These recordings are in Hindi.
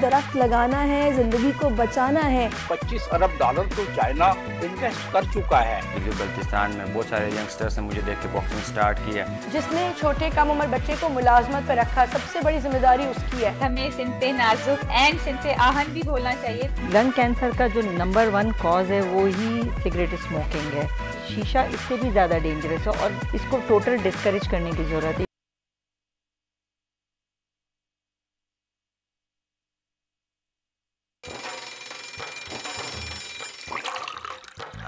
दरख्त लगाना है, जिंदगी को बचाना है। 25 अरब डॉलर तो चाइना इन्वेस्ट कर चुका है। जो बल्तिस्तान में बहुत सारे यंगस्टर्स ने मुझे देख के बॉक्सिंग स्टार्ट किया, जिसने छोटे कम उम्र बच्चे को मुलाजमत पर रखा, सबसे बड़ी जिम्मेदारी उसकी है। हमें सिनते नाजुक एंड सिनते आहन भी बोलना चाहिए। लंग कैंसर का जो नंबर 1 कॉज है वो ही सिगरेट स्मोकिंग है। शीशा इससे भी ज़्यादा डेंजरस है और इसको टोटल डिस्करेज करने की ज़रूरत है।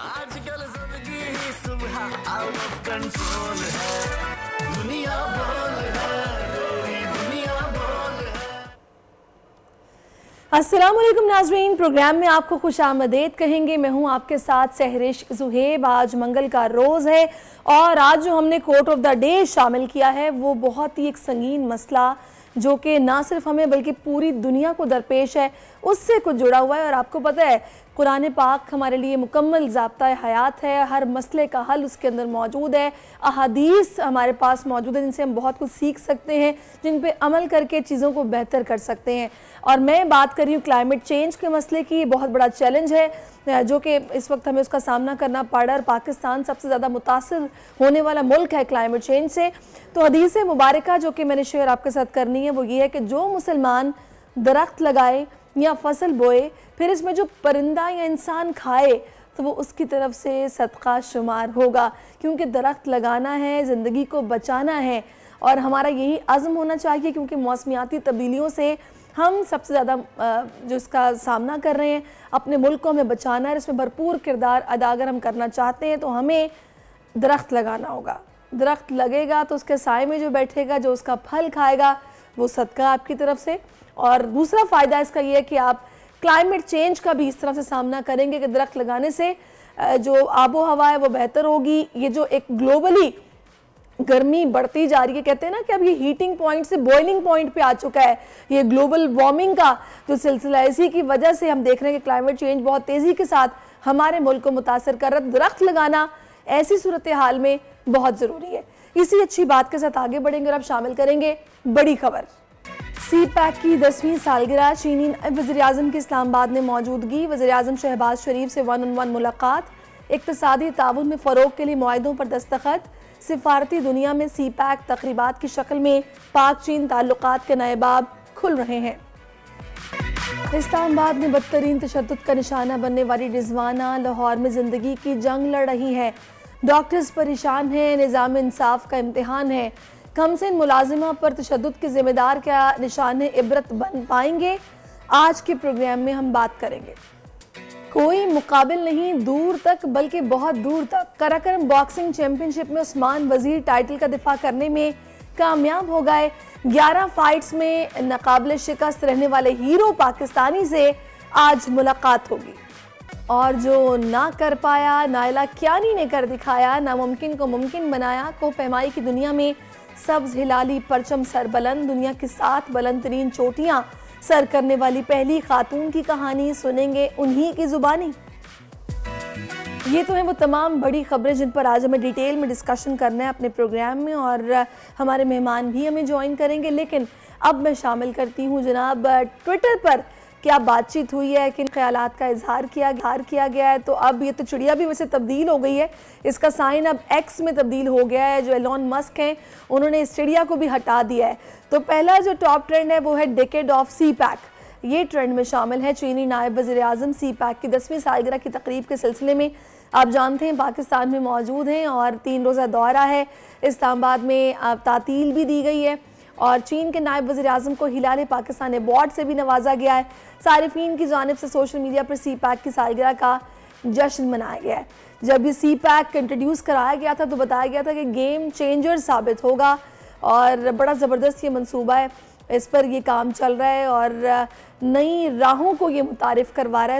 आजकल जिंदगी ही सुबह आउट ऑफ कंट्रोल है, दुनिया बोल है, पूरी दुनिया बोल है। अस्सलाम वालेकुम नाज़रीन, प्रोग्राम में आपको खुश आमदेद कहेंगे। मैं हूं आपके साथ सहरिश ज़ुहेब। आज मंगल का रोज़ है और आज जो हमने कोट ऑफ द डे शामिल किया है वो बहुत ही एक संगीन मसला जो कि ना सिर्फ हमें बल्कि पूरी दुनिया को दरपेश है, उससे कुछ जुड़ा हुआ है। और आपको पता है कुरान पाक हमारे लिए मुकम्मल ज़ाब्ता हयात है, हर मसले का हल उसके अंदर मौजूद है। अहादीस हमारे पास मौजूद है जिनसे हम बहुत कुछ सीख सकते हैं, जिन पे अमल करके चीज़ों को बेहतर कर सकते हैं। और मैं बात कर रही हूँ क्लाइमेट चेंज के मसले की। बहुत बड़ा चैलेंज है जो कि इस वक्त हमें उसका सामना करना पड़ रहा है। पाकिस्तान सबसे ज़्यादा मुतासिर होने वाला मुल्क है क्लाइमेट चेंज से। तो हदीस मुबारका जो कि मैंने शेयर आपके साथ करनी है वो ये है कि जो मुसलमान दरख्त लगाए या फसल बोए, फिर इसमें जो परिंदा या इंसान खाए तो वो उसकी तरफ से सदका शुमार होगा, क्योंकि दरख्त लगाना है, ज़िंदगी को बचाना है। और हमारा यही अज़्म होना चाहिए, क्योंकि मौसमियाती तब्दीलियों से हम सबसे ज़्यादा जो इसका सामना कर रहे हैं, अपने मुल्क को हमें बचाना है। इसमें भरपूर किरदार अदा अगर हम करना चाहते हैं तो हमें दरख्त लगाना होगा। दरख्त लगेगा तो उसके साए में जो बैठेगा, जो उसका फल खाएगा, वो सदका आपकी तरफ से। और दूसरा फ़ायदा इसका ये है कि आप क्लाइमेट चेंज का भी इस तरह से सामना करेंगे कि दरख्त लगाने से जो आबो हवा है वो बेहतर होगी। ये जो एक ग्लोबली गर्मी बढ़ती जा रही है, कहते हैं ना कि अब ये हीटिंग पॉइंट से बॉइलिंग पॉइंट पे आ चुका है, ये ग्लोबल वार्मिंग का जो सिलसिला है, इसी की वजह से हम देख रहे हैं कि क्लाइमेट चेंज बहुत तेज़ी के साथ हमारे मुल्क को मुतासर कर रहा है। दरख्त लगाना ऐसी सूरत हाल में बहुत ज़रूरी है। इसी अच्छी बात के साथ आगे बढ़ेंगे और अब शामिल करेंगे बड़ी खबर। CPEC की 10वीं सालगिरह, चीनी वज़ीर-ए-आज़म की इस्लामाबाद में मौजूदगी, वज़ीर-ए-आज़म शहबाज शरीफ से 1-on-1 मुलाकात, इक़्तिसादी ताउन में फ़रोग़ के लिए मुआहिदों पर दस्तखत, सिफारती दुनिया में CPEC तक़रीबात की शक्ल में पाक चीन ताल्लुकात के नए बाब खुल रहे हैं। इस्लामाबाद में बदतरीन तशद्दुद का निशाना बनने वाली रिजवाना लाहौर में ज़िंदगी की जंग लड़ रही है। डॉक्टर्स परेशान हैं, निज़ाम इंसाफ का इम्तिहान है। कमसिन मुलाजिमा पर तशद्दुद के ज़िम्मेदार क्या निशाने इबरत बन पाएंगे, आज के प्रोग्राम में हम बात करेंगे। कोई मुकाबिल नहीं दूर तक, बल्कि बहुत दूर तक। कराकरम बॉक्सिंग चैंपियनशिप में उस्मान वजीर टाइटल का दिफा करने में कामयाब हो गए। 11 फाइट्स में नाकाबिल शिकस्त रहने वाले हीरो पाकिस्तानी से आज मुलाकात होगी। और जो ना कर पाया नायला कियानी ने कर दिखाया, नामुमकिन को मुमकिन बनाया। कोह-पैमाई की दुनिया में सब्ज हिलाली परचम सरबलंद, दुनिया की 7 बुलंद तरीन चोटियां सर करने वाली पहली खातून की कहानी सुनेंगे उन्हीं की जुबानी। ये तो है वो तमाम बड़ी खबरें जिन पर आज हमें डिटेल में डिस्कशन करना है अपने प्रोग्राम में, और हमारे मेहमान भी हमें ज्वाइन करेंगे। लेकिन अब मैं शामिल करती हूँ जनाब, ट्विटर पर क्या बातचीत हुई है, किन ख्यालात का इजहार किया गया है। तो अब ये तो चिड़िया भी वैसे तब्दील हो गई है, इसका साइन अब एक्स में तब्दील हो गया है। जो एलॉन मस्क हैं उन्होंने इस चिड़िया को भी हटा दिया है। तो पहला जो टॉप ट्रेंड है वो है डेकेड ऑफ CPEC। ये ट्रेंड में शामिल है चीनी नायब वज़ीर-ए-आज़म CPEC की 10वीं सालगिरह की तकरीब के सिलसिले में आप जानते हैं पाकिस्तान में मौजूद हैं और 3 रोज़ा दौरा है। इस्लामाबाद में तातील भी दी गई है और चीन के नायब वज़ीर-ए-आज़म को हिलाल पाकिस्तान अवार्ड से भी नवाजा गया है। सारिफीन की जानिब से सोशल मीडिया पर CPEC की सालगिरह का जश्न मनाया गया है। जब ये CPEC इंट्रोड्यूस कराया गया था तो बताया गया था कि गेम चेंजर साबित होगा और बड़ा ज़बरदस्त ये मंसूबा है, इस पर ये काम चल रहा है और नई राहों को ये मुतारिफ़ करवा रहा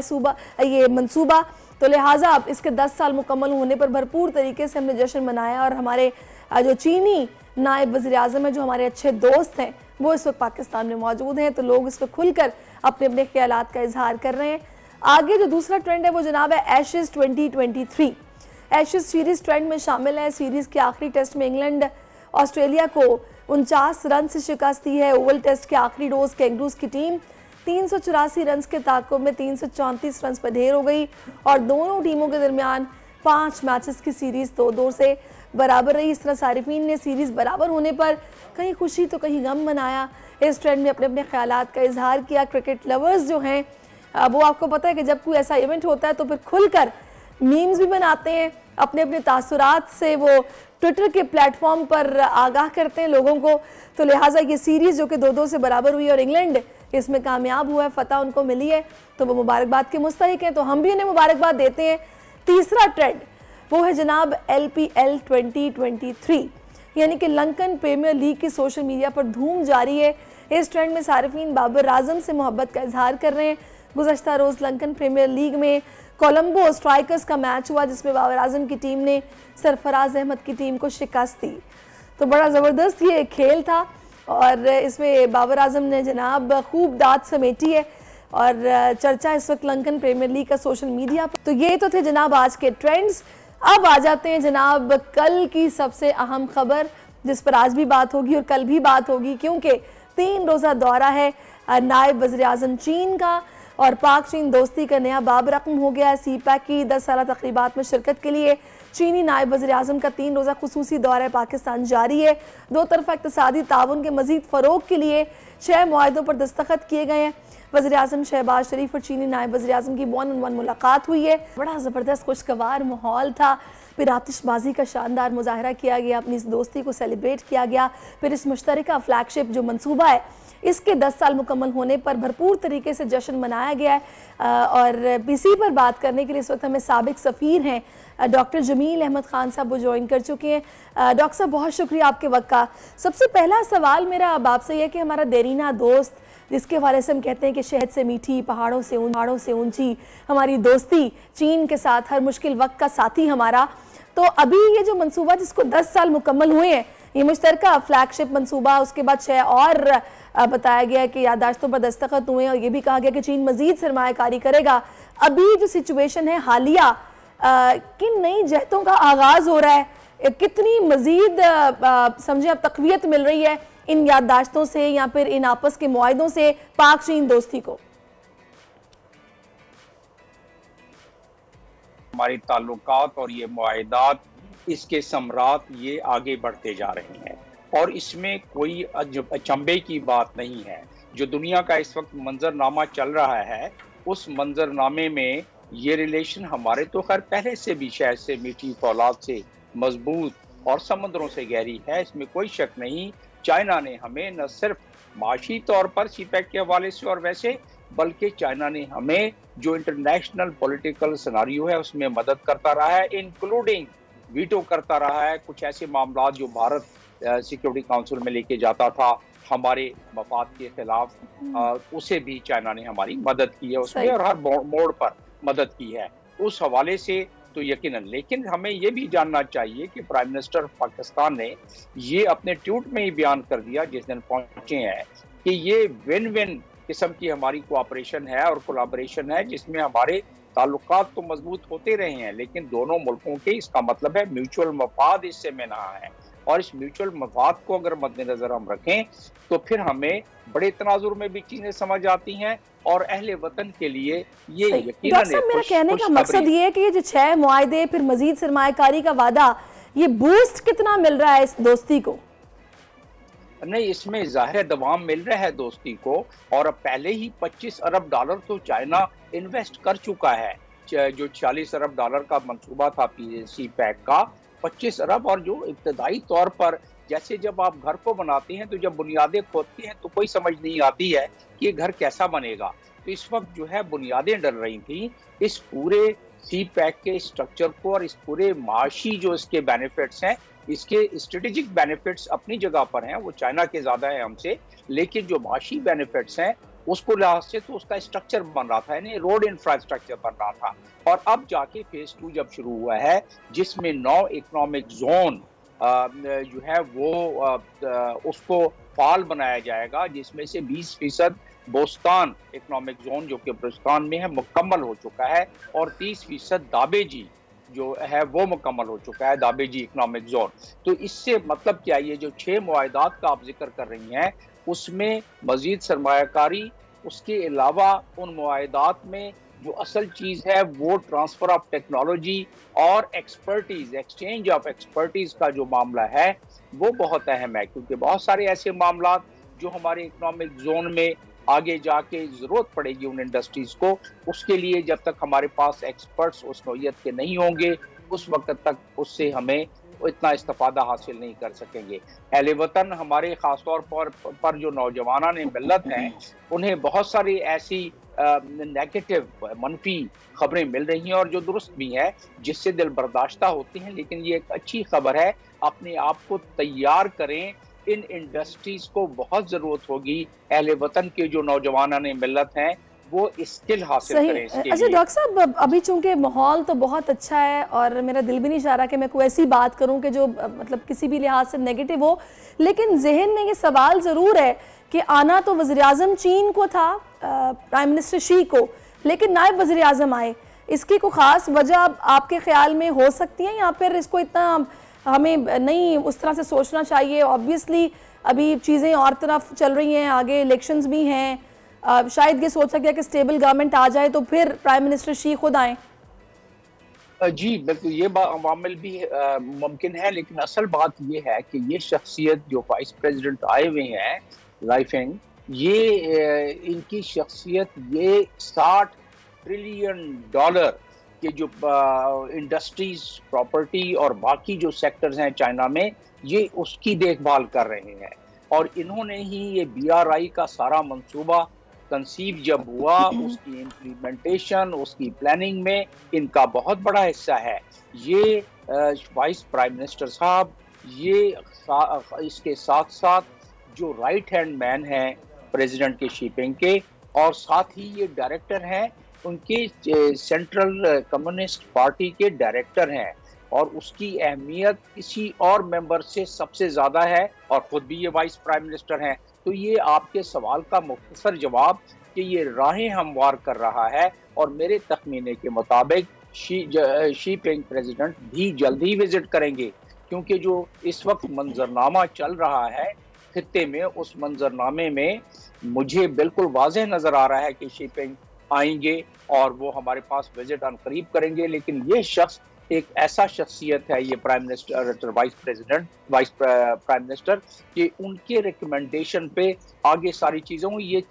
है ये मंसूबा। तो लिहाजा अब इसके 10 साल मुकम्मल होने पर भरपूर तरीके से हमने जश्न मनाया और हमारे जो चीनी नायब वज़ीर-ए-आज़म है, जो हमारे अच्छे दोस्त हैं, वो इस वक्त पाकिस्तान में मौजूद हैं। तो लोग इस पर खुलकर अपने अपने ख्यालात का इजहार कर रहे हैं। आगे जो दूसरा ट्रेंड है वो जनाब है एशेज़ 2023। एशेज़ सीरीज़ ट्रेंड में शामिल है। सीरीज़ के आखिरी टेस्ट में इंग्लैंड ऑस्ट्रेलिया को 49 रन से शिकस्त दी है। ओवल टेस्ट के आखिरी रोज़ कैंगरूज की टीम 384 रन के ताक़ुब में 334 रन पर ढेर हो गई और दोनों टीमों के दरमियान 5 मैचेस की सीरीज़ 2-2 से बराबर रही। इस तरह सारिफीन ने सीरीज़ बराबर होने पर कहीं खुशी तो कहीं गम मनाया। इस ट्रेंड में अपने अपने ख्यालात का इजहार किया। क्रिकेट लवर्स जो हैं वो आपको पता है कि जब कोई ऐसा इवेंट होता है तो फिर खुलकर मीम्स भी बनाते हैं, अपने अपने तासुरात से वो ट्विटर के प्लेटफॉर्म पर आगाह करते हैं लोगों को। तो लिहाजा ये सीरीज़ जो कि 2-2 से बराबर हुई और इंग्लैंड इसमें कामयाब हुआ है, फतह उनको मिली है, तो वो मुबारकबाद के मुस्तहिक हैं, तो हम भी उन्हें मुबारकबाद देते हैं। तीसरा ट्रेंड वो है जनाब LPL 2023 यानी कि लंकन प्रीमियर लीग की सोशल मीडिया पर धूम जारी है। इस ट्रेंड में सारिफीन बाबर आजम से मोहब्बत का इजहार कर रहे हैं। गुज़श्ता रोज़ लंकन प्रीमियर लीग में कोलंबो स्ट्राइकर्स का मैच हुआ जिसमें बाबर आजम की टीम ने सरफराज अहमद की टीम को शिकस्त दी। तो बड़ा ज़बरदस्त ये खेल था और इसमें बाबर आजम ने जनाब खूब दाद समेटी है और चर्चा इस वक्त लंकन प्रीमियर लीग का सोशल मीडिया पर। तो ये तो थे जनाब आज के ट्रेंड्स। अब आ जाते हैं जनाब कल की सबसे अहम खबर जिस पर आज भी बात होगी और कल भी बात होगी, क्योंकि 3 रोज़ा दौरा है नायब वज़ीर आज़म चीन का और पाक चीन दोस्ती का नया बाब रकम हो गया है। CPEC की 10 साला तक़रीबात में शिरकत के लिए चीनी नायब वज़ीर आज़म का 3 रोज़ा खुसूसी दौरा पाकिस्तान जारी है। दो तरफ़ा इक़्तिसादी ताउन के मज़ीद फ़रोग़ के लिए 6 मुआहदों पर दस्तखत किए गए हैं। वज़ीर आज़म शहबाज शरीफ और चीनी नायब वज़ीर आज़म की 1-on-1 मुलाकात हुई है। बड़ा ज़बरदस्त खुशगवार माहौल था। फिर आतिशबाजी का शानदार मुजाहरा किया गया, अपनी इस दोस्ती को सेलिब्रेट किया गया। फिर इस मुश्तरका फ्लैगशिप जो मंसूबा है इसके 10 साल मुकम्मल होने पर भरपूर तरीके से जश्न मनाया गया है। और इसी पर बात करने के लिए इस वक्त हमें साबिक सफ़ीर हैं डॉक्टर जमील अहमद ख़ान साहब वो ज्वाइन कर चुके हैं। डॉक्टर साहब बहुत शुक्रिया आपके वक्त का। सबसे पहला सवाल मेरा अब आपसे यह कि हमारा देरीना दोस्त जिसके हवाले से हम कहते हैं कि शहद से मीठी पहाड़ों से ऊंची हमारी दोस्ती चीन के साथ हर मुश्किल वक्त का साथी हमारा, तो अभी ये जो मंसूबा जिसको 10 साल मुकम्मल हुए हैं ये मुश्तरका फ्लैगशिप मंसूबा, उसके बाद 6 और बताया गया कि यादाश्तों पर दस्तखत हुए और ये भी कहा गया कि चीन मजीद सरमायाकारी करेगा। अभी जो सिचुएशन है हालिया किन नई जहतों का आगाज़ हो रहा है, कितनी मजीद समझे अब तक़वियत मिल रही है इन याददाश्तों से या फिर इन आपस के मुआहदों से पाक चीन दोस्ती को? हमारे ताल्लुकात और ये मुआहदात इसके समरात ये आगे बढ़ते जा रहे हैं और इसमें कोई अचंभे की बात नहीं है। जो दुनिया का इस वक्त मंजरनामा चल रहा है उस मंजरनामे में ये रिलेशन हमारे तो खैर पहले से भी शहद से मीठी फौलाद से मजबूत और समुद्रों से गहरी है, इसमें कोई शक नहीं। चाइना ने हमें न सिर्फ माशी तौर पर CPEC के हवाले से और वैसे, बल्कि चाइना ने हमें जो इंटरनेशनल पॉलिटिकल सिनारियो है उसमें मदद करता रहा है, इंक्लूडिंग वीटो करता रहा है। कुछ ऐसे मामला जो भारत सिक्योरिटी काउंसिल में लेके जाता था हमारे मफाद के खिलाफ, उसे भी चाइना ने हमारी मदद की है उसमें और हर मोड़ पर मदद की है उस हवाले से तो यकीनन। लेकिन हमें ये भी जानना चाहिए कि प्राइम मिनिस्टर पाकिस्तान ने ये अपने ट्वीट में ही बयान कर दिया जिस दिन पहुंचे हैं कि ये विन विन किस्म की हमारी कोऑपरेशन है और कोलैबोरेशन है जिसमें हमारे ताल्लुकात तो मजबूत होते रहे हैं लेकिन दोनों मुल्कों के इसका मतलब है म्यूचुअल मफाद इससे में ना है। और इस म्यूचुअल मफाद को अगर मद्देनजर हम रखें तो फिर हमें बड़े तनाजुर में भी चीजें समझ आती हैं और अहले वतन के लिए ये यकीनन मेरा कहने का मकसद ये है कि ये जो 6 मुआहदे फिर मजीद सरमायाकारी का वादा, ये बूस्ट कितना मिल रहा है इस दोस्ती को? नहीं, इसमें जाहिर दवाम मिल रहा है दोस्ती को और अब पहले ही $25 अरब तो चाइना इन्वेस्ट कर चुका है। जो $40 अरब का मंसूबा था CPEC का, 25 अरब और जो इब्तदाई तौर पर जैसे जब आप घर को बनाते हैं तो जब बुनियादें खोदते हैं तो कोई समझ नहीं आती है कि ये घर कैसा बनेगा। तो इस वक्त जो है बुनियादें डल रही थी इस पूरे CPEC के स्ट्रक्चर को और इस पूरे माशी जो इसके बेनिफिट्स हैं, इसके स्ट्रेटेजिक बेनिफिट्स अपनी जगह पर हैं, वो चाइना के ज़्यादा है हमसे, लेकिन जो माशी बेनिफिट्स हैं उसको लिहाज से तो उसका स्ट्रक्चर बन रहा था, यानी रोड इंफ्रास्ट्रक्चर बन रहा था। और अब जाके फेज 2 जब शुरू हुआ है जिसमें 9 इकोनॉमिक जोन जो है वो उसको फाल बनाया जाएगा, जिसमें से 20% बोस्तान इकोनॉमिक जोन जो कि बलूचिस्तान में है मुकम्मल हो चुका है और 30% दाबेजी जो है वो मुकम्मल हो चुका है, दाबेजी इकोनॉमिक जोन। तो इससे मतलब क्या, ये जो 6 मुआहदात का आप जिक्र कर रही हैं उसमें मजीद सरमायाकारी उसके अलावा उन मुआहदात में जो असल चीज़ है वो ट्रांसफ़र ऑफ टेक्नोलॉजी और एक्सपर्टीज़, एक्सचेंज ऑफ एक्सपर्टीज़ का जो मामला है वो बहुत अहम है, क्योंकि बहुत सारे ऐसे मामला जो हमारे इकोनॉमिक जोन में आगे जाके ज़रूरत पड़ेगी उन इंडस्ट्रीज़ को, उसके लिए जब तक हमारे पास एक्सपर्ट्स उस नौइयत के नहीं होंगे उस वक्त तक उससे हमें इतना इस्तिफादा हासिल नहीं कर सकेंगे। अहले वतन हमारे ख़ासतौर पर जो नौजवान मिल्लत हैं उन्हें बहुत सारी ऐसी नेगेटिव मनफी खबरें मिल रही हैं और जो दुरुस्त भी हैं, जिससे दिल बर्दाश्ता होती हैं, लेकिन ये एक अच्छी खबर है। अपने आप को तैयार करें, इन इंडस्ट्रीज को बहुत ज़रूरत होगी। अहले वतन के जो नौजवान मिल्लत हैं वो स्किल हासिल करें इसके लिए। अच्छा डॉक्टर साहब, अभी चूंकि माहौल तो बहुत अच्छा है और मेरा दिल भी नहीं चाह रहा कि मैं कोई ऐसी बात करूं कि जो मतलब किसी भी लिहाज से नेगेटिव हो, लेकिन जहन में ये सवाल ज़रूर है कि आना तो वज़ीर-ए-आज़म चीन को था, प्राइम मिनिस्टर शी को, लेकिन नायब वज़ीर-ए-आज़म आए। इसकी कोई ख़ास वजह आपके ख्याल में हो सकती है या फिर इसको इतना हमें नहीं उस तरह से सोचना चाहिए? ऑब्वियसली अभी चीज़ें और तरफ चल रही हैं, आगे इलेक्शंस भी हैं, शायद ये सोच सके कि स्टेबल गवर्नमेंट आ जाए तो फिर प्राइम मिनिस्टर शी खुद आए। जी बिल्कुल, ये मामल भी मुमकिन है, लेकिन असल बात ये है कि ये शख्सियत जो वाइस प्रेसिडेंट आए हुए हैं लाइफेंग, ये इनकी शख्सियत ये $60 ट्रिलियन के जो इंडस्ट्रीज, प्रॉपर्टी और बाकी जो सेक्टर्स हैं चाइना में, ये उसकी देखभाल कर रहे हैं। और इन्होंने ही ये BRI का सारा मंसूबा कंसीव जब हुआ, उसकी इम्प्लीमेंटेशन, उसकी प्लानिंग में इनका बहुत बड़ा हिस्सा है। ये वाइस प्राइम मिनिस्टर साहब, ये इसके साथ साथ जो राइट हैंड मैन हैं प्रेसिडेंट के शी जिनपिंग के, और साथ ही ये डायरेक्टर हैं उनके सेंट्रल कम्युनिस्ट पार्टी के डायरेक्टर हैं, और उसकी अहमियत किसी और मेंबर से सबसे ज़्यादा है, और ख़ुद भी ये वाइस प्राइम मिनिस्टर हैं। तो ये आपके सवाल का मुख्तसर जवाब कि ये राहें हमवार कर रहा है, और मेरे तखमीने के मुताबिक शी जिनपिंग प्रेसिडेंट भी जल्द ही विजिट करेंगे, क्योंकि जो इस वक्त मंजरनामा चल रहा है खित्ते में, उस मंजरनामे में मुझे बिल्कुल वाज़ेह नज़र आ रहा है कि शी जिनपिंग आएंगे और वो हमारे पास विजिट अन करीब करेंगे। लेकिन ये शख्स एक ऐसा शख्सियत है, ये prime minister, vice prime minister, कि उनके रिकमेंडेशन पे आगे सारी चीज़ों, ये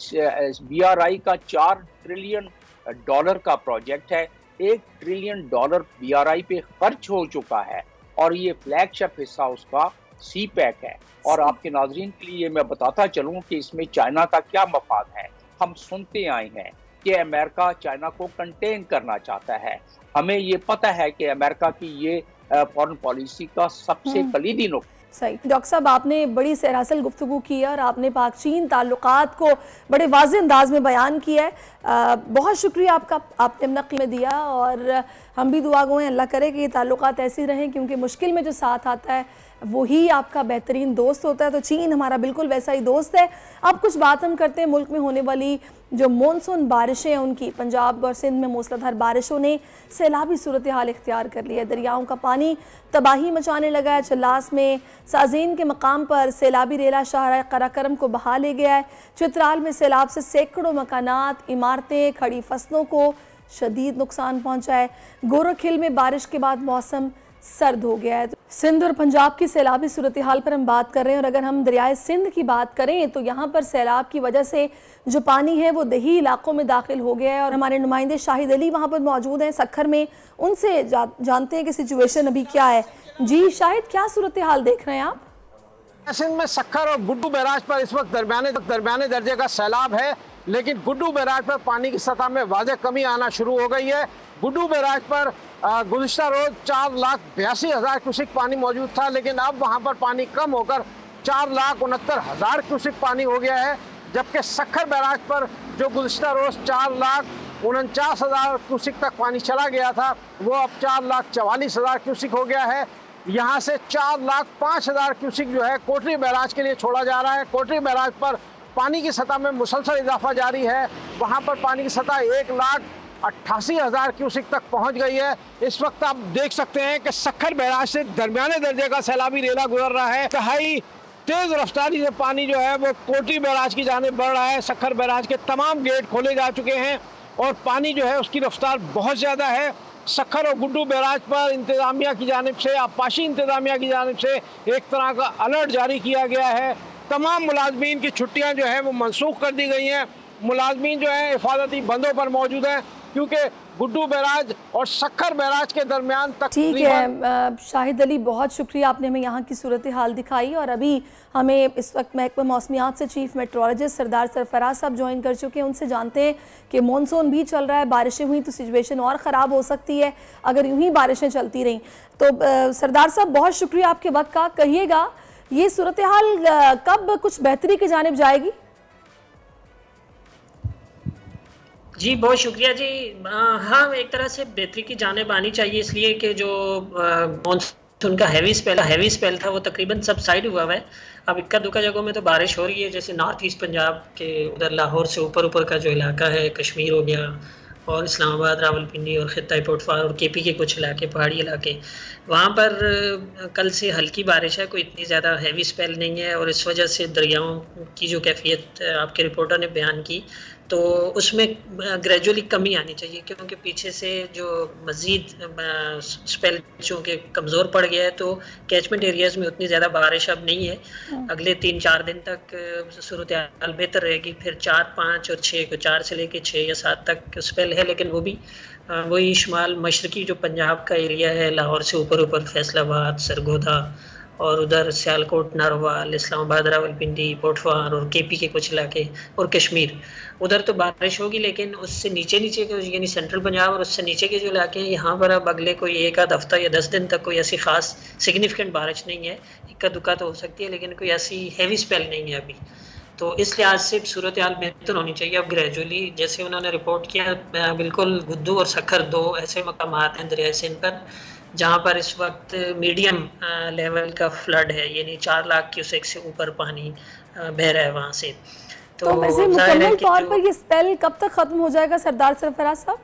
BRI का $4 ट्रिलियन का प्रोजेक्ट है। $1 ट्रिलियन BRI पे खर्च हो चुका है, और ये फ्लैगशिप हिस्सा उसका CPEC है। और आपके नाजरीन के लिए मैं बताता चलूँ कि इसमें चाइना का क्या मफाद है। हम सुनते आए हैं कि अमेरिका चाइना को कंटेन करना चाहता है। हमें ये पता है कि अमेरिका की ये फॉरेन पॉलिसी का सबसे कलीदी नुक्ता। सही डॉक्टर साहब, आपने बड़ी सहरासल गुफ्तगू की है और आपने पाक चीन ताल्लुकात को बड़े वाज़ेह अंदाज में बयान किया है। बहुत शुक्रिया आपका, आपने नक़ल में दिया, और हम भी दुआ गो हैं अल्लाह करे कि ये ताल्लुकात ऐसी रहें, क्योंकि मुश्किल में जो साथ आता है वही आपका बेहतरीन दोस्त होता है। तो चीन हमारा बिल्कुल वैसा ही दोस्त है। अब कुछ बात हम करते हैं मुल्क में होने वाली जो मानसून बारिशें हैं उनकी। पंजाब और सिंध में मूसलाधार बारिशों ने सैलाबी सूरत हाल इख्तियार कर लिया है। दरियाओं का पानी तबाही मचाने लगा है। चल्लास में साजीन के मकाम पर सैलाबी रेला शाहराह कराकरम को बहा ले गया है। चित्राल में सैलाब से सैकड़ों मकानात, इमारतें, खड़ी फसलों को शदीद नुकसान पहुँचा है। गोरखिल में बारिश के बाद मौसम सर्द हो गया है। सिंध और पंजाब की सैलाबी सूरत हाल पर हम बात कर रहे हैं, और अगर हम दरियाए सिंध की बात करें तो यहाँ पर सैलाब की वजह से जो पानी है वो दही इलाकों में दाखिल हो गया है। और हमारे नुमाइंदे शाहिद अली वहाँ पर मौजूद हैं सखर में, उनसे जानते हैं कि सिचुएशन अभी क्या है। जी शाहिद, क्या सूरत हाल देख रहे हैं आप? सिंध में सखर और गुड्डू बैराज पर इस वक्त दरमियाने दर्जे का सैलाब है, लेकिन गुड्डू बैराज पर पानी की सतह में वाज़ेह कमी आना शुरू हो गई है। गुड्डू बैराज पर गुज़िश्ता रोज 4,82,000 क्यूसिक पानी मौजूद था, लेकिन अब वहां पर पानी कम होकर 4,69,000 क्यूसिक पानी हो गया है। जबकि सखर बैराज पर जो गुज़िश्ता रोज 4,49,000 क्यूसिक तक पानी चला गया था, वो अब 4,44,000 क्यूसिक हो गया है। यहाँ से 4,05,000 क्यूसिक जो है कोटरी बैराज के लिए छोड़ा जा रहा है। कोटरी बैराज पर पानी की सतह में मुसलसल इजाफा जारी है। वहाँ पर पानी की सतह 1,88,000 क्यूसिक तक पहुँच गई है। इस वक्त आप देख सकते हैं कि सखर बैराज से दरमियाने दर्जे का सैलाबी रेला गुजर रहा है। इंतहाई तेज़ रफ्तारी से पानी जो है वो कोटी बैराज की जानिब बढ़ रहा है। सक्खर बैराज के तमाम गेट खोले जा चुके हैं और पानी जो है उसकी रफ्तार बहुत ज़्यादा है। सक्खर और गुड्डू बैराज पर इंतज़ामिया की जानिब से, आबपाशी इंतज़ामिया की जानिब से एक तरह का अलर्ट जारी किया गया है। तमाम मुलाजमीन की छुट्टियां जो हैं वो मनसूख कर दी गई हैं। मुलाजमीन जो हैं हिफाजती बंदों पर मौजूद हैं क्योंकि गुड्डू बैराज और सक्खर बैराज के दरमियान तक। ठीक है शाहिद अली, बहुत शुक्रिया, आपने हमें यहाँ की सूरत हाल दिखाई। और अभी हमें इस वक्त महकमा मौसमियात से चीफ मेट्रोलॉजिस्ट सरदार सरफराज साहब ज्वाइन कर चुके हैं। उनसे जानते हैं कि मानसून भी चल रहा है, बारिशें हुई तो सिचुएशन और ख़राब हो सकती है अगर यूँ ही बारिशें चलती रहीं। तो सरदार साहब बहुत शुक्रिया आपके वक्त का। कहिएगा ये सूरत हाल कब कुछ बेहतरी की जानिब जाएगी? जी बहुत शुक्रिया जी। हाँ, एक तरह से बेहतरी की जानिब आनी चाहिए, इसलिए कि जो मानसून का हैवी स्पेल था वो तकरीबन सबसाइड हुआ है। अब इक्का दुक्का जगहों में तो बारिश हो रही है, जैसे नॉर्थ ईस्ट पंजाब के उधर लाहौर से ऊपर का जो इलाका है, कश्मीर हो गया और इस्लामाबाद, रावलपिंडी और खित्ता पोटफार और केपी के कुछ इलाके, पहाड़ी इलाके, वहाँ पर कल से हल्की बारिश है, कोई इतनी ज़्यादा हैवी स्पेल नहीं है। और इस वजह से दरियाओं की जो कैफियत आपके रिपोर्टर ने बयान की तो उसमें ग्रेजुअली कमी आनी चाहिए, क्योंकि पीछे से जो मज़ीद स्पेल चूँकि कमज़ोर पड़ गया है तो कैचमेंट एरियाज़ में उतनी ज़्यादा बारिश अब नहीं है। अगले 3-4 दिन तक सूरत हाल बेहतर रहेगी, फिर 4, 5 और 6 को 4 से लेकर 6 या 7 तक स्पेल है, लेकिन वो भी वही शुमाल मशरकी जो पंजाब का एरिया है, लाहौर से ऊपर फैसलाबाद, सरगोधा और उधर सियालकोट, नारोवाल, इस्लामाबाद, रावलपिंडी, पोटवार और केपी के कुछ इलाके और कश्मीर, उधर तो बारिश होगी। लेकिन उससे नीचे के यानी सेंट्रल पंजाब और उससे नीचे के जो इलाके हैं, यहाँ पर अब अगले कोई 1-आध हफ्ता या 10 दिन तक कोई ऐसी खास सिग्निफिकेंट बारिश नहीं है। इक्का दुक्का तो हो सकती है, लेकिन कोई ऐसी हैवी स्पेल नहीं है अभी। तो इस लिहाज से सूरत हाल बेहतर होनी चाहिए अब ग्रेजुअली। जैसे उन्होंने रिपोर्ट किया, बिल्कुल गुड्डू और सक्खर 2 ऐसे मकामात हैं दरियाए सिंध पर जहाँ पर इस वक्त मीडियम लेवल का फ्लड है, यानी 4 लाख क्यूसेक से ऊपर पानी बह रहा है वहाँ से। तो वैसे मुकम्मल तौर पर ये स्पेल कब तक खत्म हो जाएगा सरदार सरफराज साहब?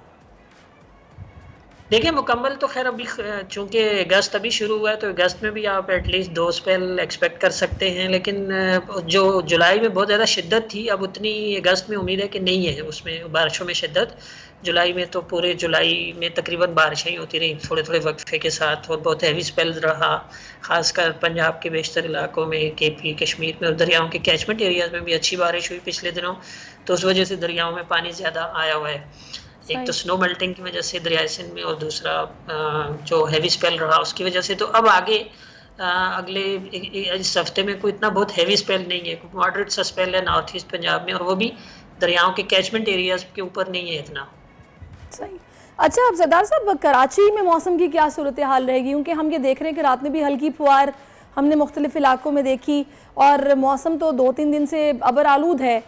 देखिए मुकम्मल तो खैर अभी चूँकि अगस्त अभी शुरू हुआ है तो अगस्त में भी आप एटलीस्ट 2 स्पेल एक्सपेक्ट कर सकते हैं, लेकिन जो जुलाई में बहुत ज़्यादा शिद्दत थी अब उतनी अगस्त में उम्मीद है कि नहीं है उसमें बारिशों में शिद्दत। जुलाई में तो पूरे जुलाई में तकरीबन बारिशें ही होती रही थोड़े वक्फे के साथ, और बहुत हैवी स्पेल रहा, खासकर पंजाब के बेशतर इलाकों में, केपी, कश्मीर में और दरियाओं के कैचमेंट एरियाज़ में भी अच्छी बारिश हुई पिछले दिनों। तो उस वजह से दरियाओं में पानी ज़्यादा आया हुआ है, एक तो स्नो मेल्टिंग की वजह से दरियाए सिंध में, और दूसरा जो हैवी स्पेल रहा उसकी वजह से। तो अब आगे अगले इस हफ्ते में कोई इतना बहुत हैवी स्पेल नहीं है, कोई मॉडरेट सा स्पेल है नॉर्थ ईस्ट पंजाब में, और वो भी दरियाओं के कैचमेंट एरियाज के ऊपर नहीं है इतना। सही। अच्छा, अब सरदार साहब कराची में मौसम की क्या सूरत हाल रहेगी? क्योंकि हम ये देख रहे हैं कि रात में भी हल्की फुहार हमने मुख्तलिफ इलाकों में देखी और मौसम तो 2-3 दिन से अबर आलूद है,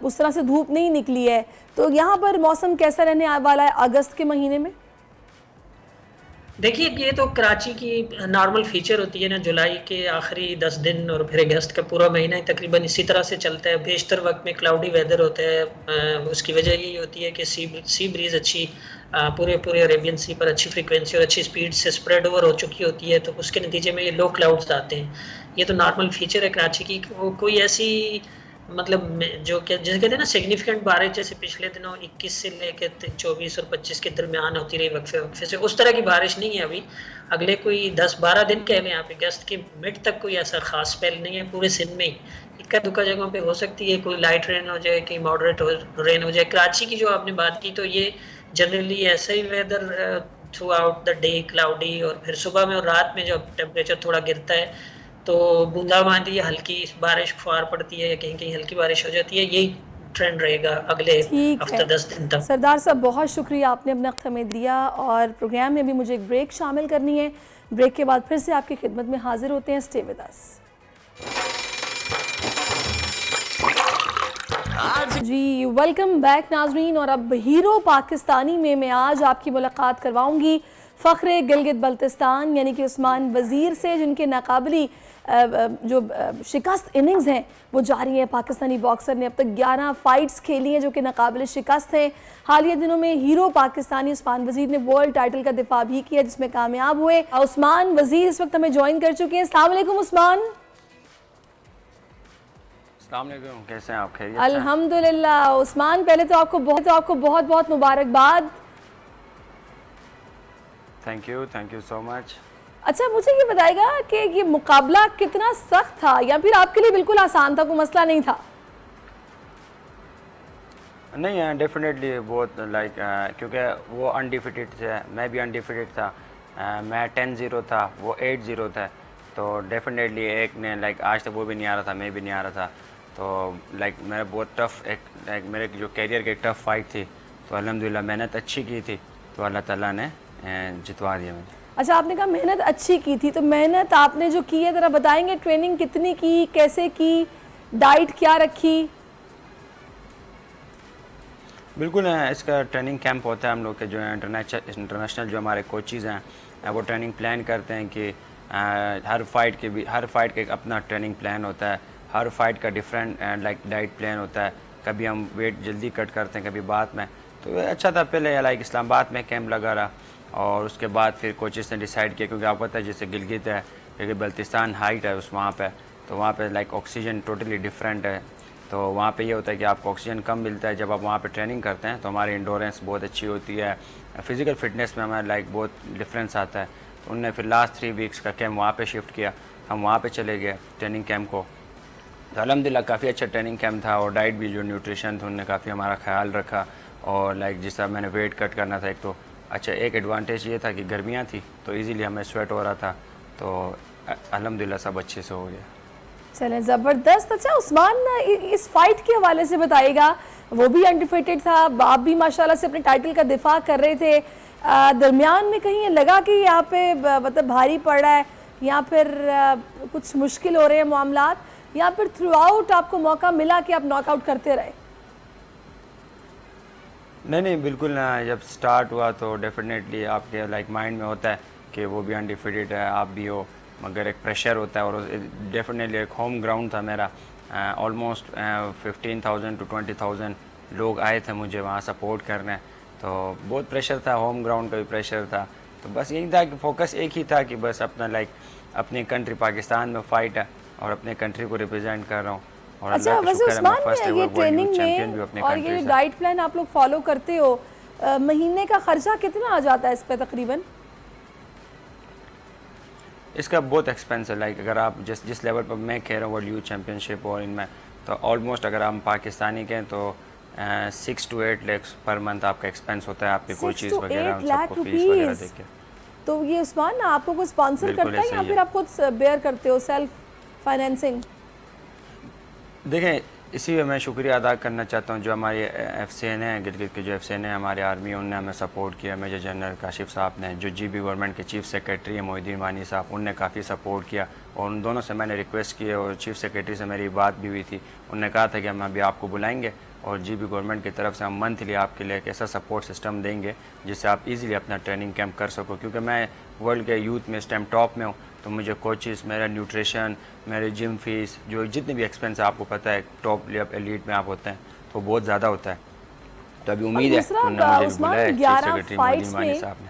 उस तरह से धूप नहीं निकली है। तो यहाँ पर मौसम कैसा रहने वाला है अगस्त के महीने में? देखिए ये तो कराची की नॉर्मल फीचर होती है ना, जुलाई के आखिरी 10 दिन और फिर अगस्त का पूरा महीना तकरीबन इसी तरह से चलता है। बेशतर वक्त में क्लाउडी वेदर होता है, उसकी वजह यही होती है कि सी ब्रीज अच्छी पूरे अरेबियन सी पर अच्छी फ्रीक्वेंसी और अच्छी स्पीड से स्प्रेड ओवर हो चुकी होती है, तो उसके नतीजे में ये लो क्लाउड्स आते हैं। ये तो नॉर्मल फीचर है कराची की। वो कोई ऐसी मतलब जो क्या जैसे कहते हैं ना सिग्निफिकेंट बारिश जैसे पिछले दिनों 21 से लेकर 24 और 25 के दरमियान होती रही वक्फे से, उस तरह की बारिश नहीं है अभी। अगले कोई 10-12 दिन कह लें आप, अगस्त के मिड तक कोई ऐसा खास स्पेल नहीं है पूरे सिंध में ही। इक्का दुक्का जगहों पे हो सकती है कोई लाइट रेन हो जाए, कोई मॉडरेट रेन हो जाए। कराची की जो आपने बात की तो ये जनरली ऐसा ही weather throughout the day cloudy, और फिर सुबह में और रात में जब टेम्परेचर थोड़ा गिरता है तो बूंदाबांदी हल्की बारिश फुहार पड़ती है, कहीं कहीं हल्की बारिश हो जाती है। यही ट्रेंड रहेगा अगले हफ्ते 10 दिन तक। सरदार साहब बहुत शुक्रिया, आपने अपना वक्त हमें दिया। और प्रोग्राम में भी मुझे एक ब्रेक शामिल करनी है, ब्रेक के बाद फिर से आपकी खिदमत में हाजिर होते हैं। Stay with us. जी वेलकम बैक नाजरीन। और अब हीरो पाकिस्तानी में मैं आज आपकी मुलाकात करवाऊंगी फ़ख्रे गिलगित बल्तिस्तान यानी कि उस्मान वज़ीर से, जिनके नाकाबिली जो शिकस्त इनिंग्स हैं वो जारी है। पाकिस्तानी बॉक्सर ने अब तक 11 फाइट्स खेली हैं जो कि नाकाबिल शिकस्त हैं। हालिया दिनों में हीरो पाकिस्तानी उस्मान वज़ीर ने वर्ल्ड टाइटल का दिफा भी किया जिसमें कामयाब हुए। उस्मान वज़ीर इस वक्त हमें ज्वाइन कर चुके हैं। अस्सलाम वालेकुम उस्मान। अस्सलाम वालेकुम, कैसे हैं आप? खैरियत से? अल्हम्दुलिल्लाह। उस्मान, पहले तो आपको बहुत बहुत मुबारकबाद। Thank you so much. अच्छा, मुझे ये बताएगा कि ये मुकाबला कितना सख्त था या फिर आपके लिए बिल्कुल आसान था, कोई मसला नहीं था? नहीं, डेफिनेटली बहुत लाइक क्योंकि वो अनडिफिटेड थे, मैं भी अनडिफिटेड था। मैं 10-0 था, वो 8-0 था। तो डेफिनेटली एक ने लाइक आज तक वो भी नहीं आ रहा था, मैं भी नहीं आ रहा था। तो लाइक मेरा बहुत टफ एक लाइक मेरे जो कैरियर की एक टफ फाइट थी। तो अल्हम्दुलिल्लाह मेहनत अच्छी की थी तो अल्लाह ताला ने जितवा दिया मुझे। अच्छा, आपने कहा मेहनत अच्छी की थी, तो मेहनत आपने जो की है ज़रा बताएंगे? ट्रेनिंग कितनी की, कैसे की, डाइट क्या रखी? बिल्कुल इसका ट्रेनिंग कैंप होता है हम लोग के जो है इंटरनेशनल जो हमारे कोचेज़ हैं वो ट्रेनिंग प्लान करते हैं कि हर फाइट का एक अपना ट्रेनिंग प्लान होता है। हर फाइट का डिफरेंट लाइक डाइट प्लान होता है। कभी हम वेट जल्दी कट करते हैं, कभी बाद में। तो अच्छा था, पहले लाइक इस्लामाबाद में कैंप लगा रहा और उसके बाद फिर कोचेस ने डिसाइड किया, क्योंकि आपको पता है जैसे गिलगित है, क्योंकि बल्तिस्तान हाइट है उस वहाँ पे, तो वहाँ पे लाइक ऑक्सीजन टोटली डिफरेंट है। तो वहाँ पे ये होता है कि आपको ऑक्सीजन कम मिलता है। जब आप वहाँ पे ट्रेनिंग करते हैं तो हमारी इंडोरेंस बहुत अच्छी होती है, फिज़िकल फिटनेस में हमारा लाइक बहुत डिफरेंस आता है। तो उनने फिर लास्ट 3 वीक्स का कैंप वहाँ पे शिफ्ट किया, हम वहाँ पे चले गए ट्रेनिंग कैंप को। तो अल्हम्दुलिल्लाह काफ़ी अच्छा ट्रेनिंग कैंप था और डाइट भी जो न्यूट्रिशन था उनने काफ़ी हमारा ख्याल रखा। और लाइक जिस तरह मैंने वेट कट करना था, एक तो अच्छा एक एडवांटेज ये था कि गर्मियाँ थी तो इजीली हमें स्वेट हो रहा था। तो अल्हम्दुलिल्लाह सब अच्छे से हो गया। चलें, ज़बरदस्त। अच्छा उस्मान, इस फाइट के हवाले से बताइएगा, वो भी अनडिफिटेड था, आप भी माशाल्लाह से अपने टाइटल का दिफा कर रहे थे। दरमियान में कहीं लगा कि यहाँ पे मतलब भारी पड़ रहा है या फिर कुछ मुश्किल हो रहे हैं मामलात, या फिर थ्रू आउट आपको मौका मिला कि आप नॉकआउट करते रहे? नहीं बिल्कुल ना। जब स्टार्ट हुआ तो डेफिनेटली आपके लाइक माइंड में होता है कि वो भी अनडिफिटेड है, आप भी हो, मगर एक प्रेशर होता है। और डेफिनेटली एक होम ग्राउंड था मेरा, ऑलमोस्ट 15,000 to 20,000 लोग आए थे मुझे वहाँ सपोर्ट करने। तो बहुत प्रेशर था, होम ग्राउंड का भी प्रेशर था। तो बस यही था कि फोकस एक ही था कि बस अपना लाइक अपनी कंट्री पाकिस्तान में फ़ाइट है और अपने कंट्री को रिप्रेजेंट कर रहा हूँ। और अच्छा, वैसे उस्मान, ये ट्रेनिंग में और ये डाइट प्लान आप लोग फॉलो करते हो, महीने का खर्चा कितना आ जाता है इस पे तकरीबन? इसका बहुत एक्सपेंस है। लाइक अगर आप जिस लेवल पर मैं कह रहा हूँ वर्ल्ड यूथ चैम्पियनशिप और इनमें, तो ऑलमोस्ट अगर हम पाकिस्तानी के तो 6 to 8 लाख पर मंथ आपका एक्सपेंस होता है, आपकी कोई चीज़ वगैरह सबको फीस वगैरह देके। तो ये उस्मान आपको कोई स्पॉन्सर करता है या फिर आप खुद बेयर करते हो, सेल्फ फाइनेंसिंग? देखें, इसी में मैं शुक्रिया अदा करना चाहता हूँ जो हमारी FCN है, गिलगित की जो FCN है हमारी आर्मी, उनने हमें सपोर्ट किया। मेजर जनरल काशिफ साहब ने, जो GB गवर्नमेंट के चीफ सेक्रेटरी है मोहिद्दीन वानी साहब, उनने काफ़ी सपोर्ट किया। और उन दोनों से मैंने रिक्वेस्ट की और चीफ सेक्रेटरी से मेरी बात भी हुई थी। उनने कहा था कि हम अभी आपको बुलाएंगे और GB गवर्नमेंट की तरफ से हम मंथली आपके लिए एक ऐसा सपोर्ट सिस्टम देंगे जिससे आप इजीली अपना ट्रेनिंग कैंप कर सको। क्योंकि मैं वर्ल्ड के यूथ में इस टाइम टॉप में हूँ, तो मुझे कोचेस, मेरा न्यूट्रिशन, मेरे जिम फीस, जो जितने भी एक्सपेंस आपको पता है टॉप लेवल एलीट में आप होते हैं तो बहुत ज़्यादा होता है। तो अभी उम्मीद है कि उन्होंने मुझे बुलाया चीफ सेक्रेटरी मोहिद्दीन वानी साहब ने।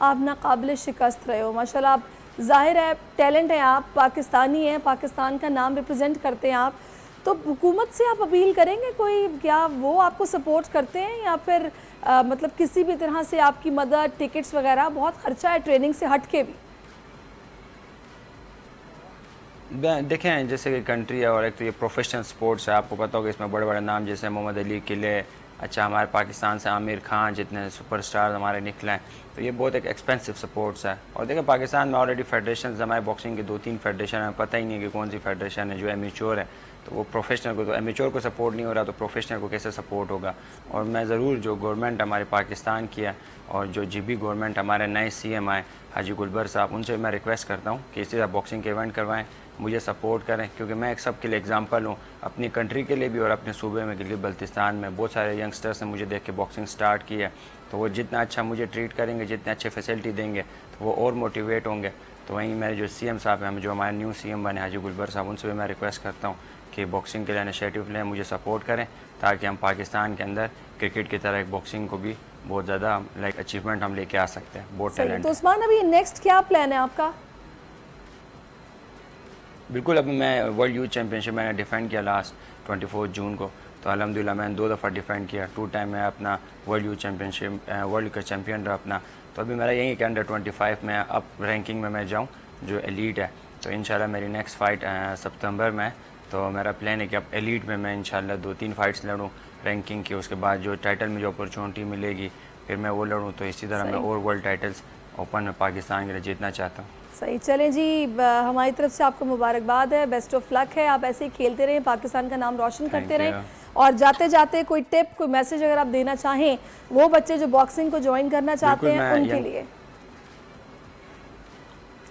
आप नाकाबिले शिकस्त रहे हो माशाल्लाह, आप ज़ाहिर है टैलेंट है, आप पाकिस्तानी हैं, पाकिस्तान का नाम रिप्रेजेंट करते हैं आप। तो हुकूमत से आप अपील करेंगे कोई, क्या वो आपको सपोर्ट करते हैं या फिर मतलब किसी भी तरह से आपकी मदद, टिकट्स वगैरह, बहुत खर्चा है ट्रेनिंग से हट के भी? देखें, जैसे कि कंट्री है और एक तो ये प्रोफेशनल स्पोर्ट्स है, आपको पता होगा इसमें बड़े बड़े नाम जैसे मोहम्मद अली किले, अच्छा हमारे पाकिस्तान से आमिर खान, जितने सुपरस्टार हमारे निकले हैं, तो ये बहुत एक एक्सपेंसिव स्पोर्ट्स है। और देखें पाकिस्तान में ऑलरेडी फेडरेशन, हमारे बॉक्सिंग की 2-3 फेडरेशन है, पता ही नहीं है कि कौन सी फेडरेशन है जो एमेच्योर है। तो वो प्रोफेशनल को, तो एमेच्योर को सपोर्ट नहीं हो रहा तो प्रोफेशनल को कैसे सपोर्ट होगा। और मैं ज़रूर जो गवर्नमेंट हमारे पाकिस्तान की है और जो GB गवर्नमेंट हमारे नए CM आए हाजी गुलबर साहब, उनसे मैं रिक्वेस्ट करता हूँ कि इसी तरह बॉक्सिंग के इवेंट करवाएं, मुझे सपोर्ट करें। क्योंकि मैं एक सब के लिए एग्जांपल हूँ, अपनी कंट्री के लिए भी और अपने सूबे में गिलगित बल्तिस्तान में बहुत सारे यंगस्टर्स ने मुझे देख के बॉक्सिंग स्टार्ट की है। तो वो जितना अच्छा मुझे ट्रीट करेंगे, जितने अच्छे फैसिलिटी देंगे, तो वो और मोटिवेट होंगे। तो वहीं मेरे जो CM साहब हैं, जो हमारे न्यू CM बने हाजी गुलबर साहब, उनसे भी मैं रिक्वेस्ट करता हूँ कि बॉक्सिंग के लिए इनिशिएटिव लें, मुझे सपोर्ट करें, ताकि हम पाकिस्तान के अंदर क्रिकेट की तरह एक बॉक्सिंग को भी बहुत ज़्यादा लाइक अचीवमेंट हम लेके आ सकते हैं। बहुत टैलेंट। तो उस्मान, अभी नेक्स्ट क्या प्लान है आपका? बिल्कुल, अभी मैं वर्ल्ड यूथ चैम्पियनशिप मैंने डिफेंड किया लास्ट, 24 जून को। तो अल्हम्दुलिल्लाह मैंने 2 दफ़ा डिफेंड किया, 2 टाइम मैं अपना वर्ल्ड यूथ चैम्पियनशिप वर्ल्ड का चैम्पियन रहा अपना। तो अभी मेरा यही कि अंडर 25 में अप रैंकिंग में मैं जाऊँ जो एलीट है। तो इंशाल्लाह मेरी नेक्स्ट फ़ाइट सितंबर में, तो मेरा प्लान है कि अब एलीट में मैं इंशाल्लाह 2-3 फाइट्स लड़ूँ रैंकिंग की। उसके बाद जो टाइटल में जो अपॉर्चुनिटी मिलेगी फिर मैं वो लड़ूँ। तो इसी तरह मैं और वर्ल्ड टाइटल्स ओपन में पाकिस्तान के लिए जीतना चाहता हूँ। सही, चलें जी, हमारी तरफ से आपको मुबारकबाद है, बेस्ट ऑफ लक है। आप ऐसे ही खेलते रहें, पाकिस्तान का नाम रोशन करते रहें। और जाते जाते कोई टिप, कोई मैसेज अगर आप देना चाहें वो बच्चे जो बॉक्सिंग को ज्वाइन करना चाहते हैं उनके लिए।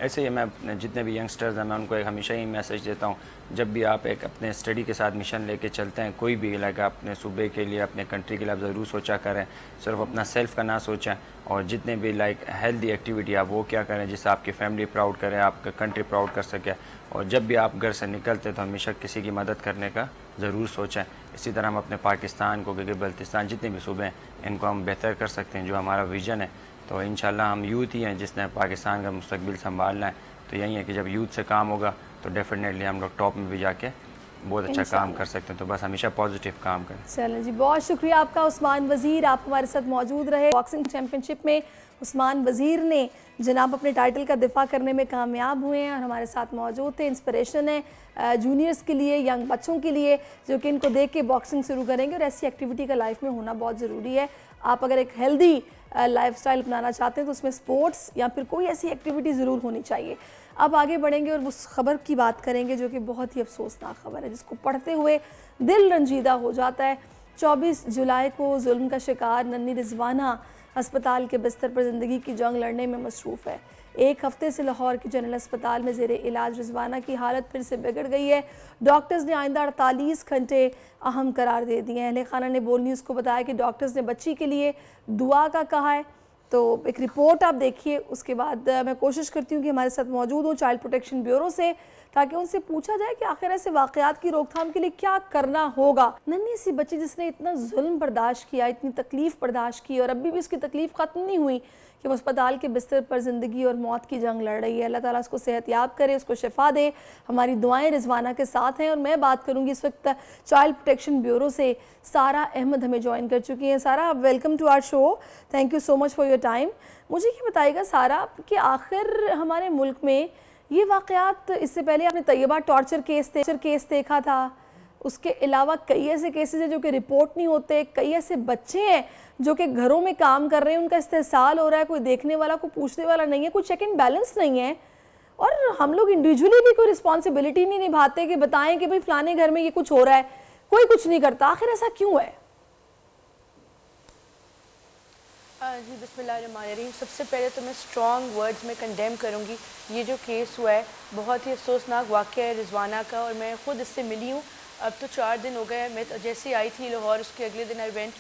ऐसे ही मैं जितने भी यंगस्टर्स हैं मैं उनको एक हमेशा ही मैसेज देता हूँ, जब भी आप एक अपने स्टडी के साथ मिशन लेके चलते हैं कोई भी, लाइक अपने सूबे के लिए अपने कंट्री के लिए आप ज़रूर सोचा करें, सिर्फ अपना सेल्फ का ना सोचें। और जितने भी लाइक हेल्दी एक्टिविटी आप वो क्या करें जिससे आपकी फैमिली प्राउड करे, आपका कंट्री प्राउड कर सके। और जब भी आप घर से निकलते तो हमेशा किसी की मदद करने का ज़रूर सोचें। इसी तरह हम अपने पाकिस्तान को, क्योंकि बल्तिस्तान जितने भी सूबे हैं इनको हम बेहतर कर सकते हैं, जो हमारा विज़न है। तो इंशाल्लाह हम यूथ ही हैं जिसने पाकिस्तान का मुस्तकबिल संभालना है। तो यही है कि जब यूथ से काम होगा तो डेफिनेटली हम लोग टॉप में भी जाके बहुत अच्छा काम कर सकते हैं। तो बस हमेशा पॉजिटिव काम करें। चलें जी, बहुत शुक्रिया आपका उस्मान वज़ीर, आप हमारे साथ मौजूद रहे। बॉक्सिंग चैम्पियनशिप में उस्मान वज़ीर ने जनाब अपने टाइटल का दिफा करने में कामयाब हुए हैं और हमारे साथ मौजूद थे। इंस्पिरेशन है जूनियर्स के लिए, यंग बच्चों के लिए जो कि इनको देख के बॉक्सिंग शुरू करेंगे। और ऐसी एक्टिविटी का लाइफ में होना बहुत ज़रूरी है। आप अगर एक हेल्दी लाइफस्टाइल अपनाना चाहते हैं तो उसमें स्पोर्ट्स या फिर कोई ऐसी एक्टिविटी ज़रूर होनी चाहिए। अब आगे बढ़ेंगे और उस खबर की बात करेंगे जो कि बहुत ही अफसोसनाक खबर है, जिसको पढ़ते हुए दिल रंजीदा हो जाता है। 24 जुलाई को जुल्म का शिकार नन्ही रिजवाना अस्पताल के बिस्तर पर ज़िंदगी की जंग लड़ने में मसरूफ़ है। एक हफ्ते से लाहौर के जनरल अस्पताल में ज़ेरे इलाज रिजवाना की हालत फिर से बिगड़ गई है। डॉक्टर्स ने आइंदा 48 घंटे अहम करार दे दिए हैं। अहले खाना ने बोल न्यूज़ को बताया कि डॉक्टर्स ने बच्ची के लिए दुआ का कहा है। तो एक रिपोर्ट आप देखिए, उसके बाद मैं कोशिश करती हूँ कि हमारे साथ मौजूद हो चाइल्ड प्रोटेक्शन ब्यूरो से, ताकि उनसे पूछा जाए कि आखिर ऐसे वाक़यात की रोकथाम के लिए क्या करना होगा। नन्ही सी बच्ची जिसने इतना जुल्म बर्दाश्त किया, इतनी तकलीफ़ बर्दाश्त की और अभी भी उसकी तकलीफ़ ख़त्म नहीं हुई कि वो अस्पताल के बिस्तर पर ज़िंदगी और मौत की जंग लड़ रही है। अल्लाह ताला उसको सेहतयाब करे, उसको शिफा दे। हमारी दुआएं रिजवाना के साथ हैं। और मैं बात करूंगी इस वक्त चाइल्ड प्रोटेक्शन ब्यूरो से। सारा अहमद हमें ज्वाइन कर चुकी हैं। Sara, welcome to our show, thank you so much for your time. मुझे ये बताइएगा सारा कि आखिर हमारे मुल्क में ये वाक़यात, इससे पहले आपने तैयबा टॉर्चर केस देखा था, उसके अलावा कई ऐसे केसेस हैं जो कि रिपोर्ट नहीं होते, कई ऐसे बच्चे हैं जो कि घरों में काम कर रहे हैं, उनका इस्तेसाल हो रहा है, कोई देखने वाला, कोई पूछने वाला नहीं है, कोई चेक एंड बैलेंस नहीं है। और हम लोग इंडिविजुअली भी कोई रिस्पॉन्सिबिलिटी नहीं निभाते कि बताएं कि भाई फलाने घर में ये कुछ हो रहा है, कोई कुछ नहीं करता। आखिर ऐसा क्यों है? जी बिस्मिल्लाहिर्रहमानिर्रहीम। सबसे पहले तो मैं स्ट्रॉन्ग वर्ड्स में कंडेम करूँगी ये जो केस हुआ है, बहुत ही अफसोसनाक वाक़या है रिजवाना का। और मैं ख़ुद इससे मिली हूँ, अब तो 4 दिन हो गए। मैं तो जैसे ही आई थी लाहौर, उसके अगले दिन आई वेंट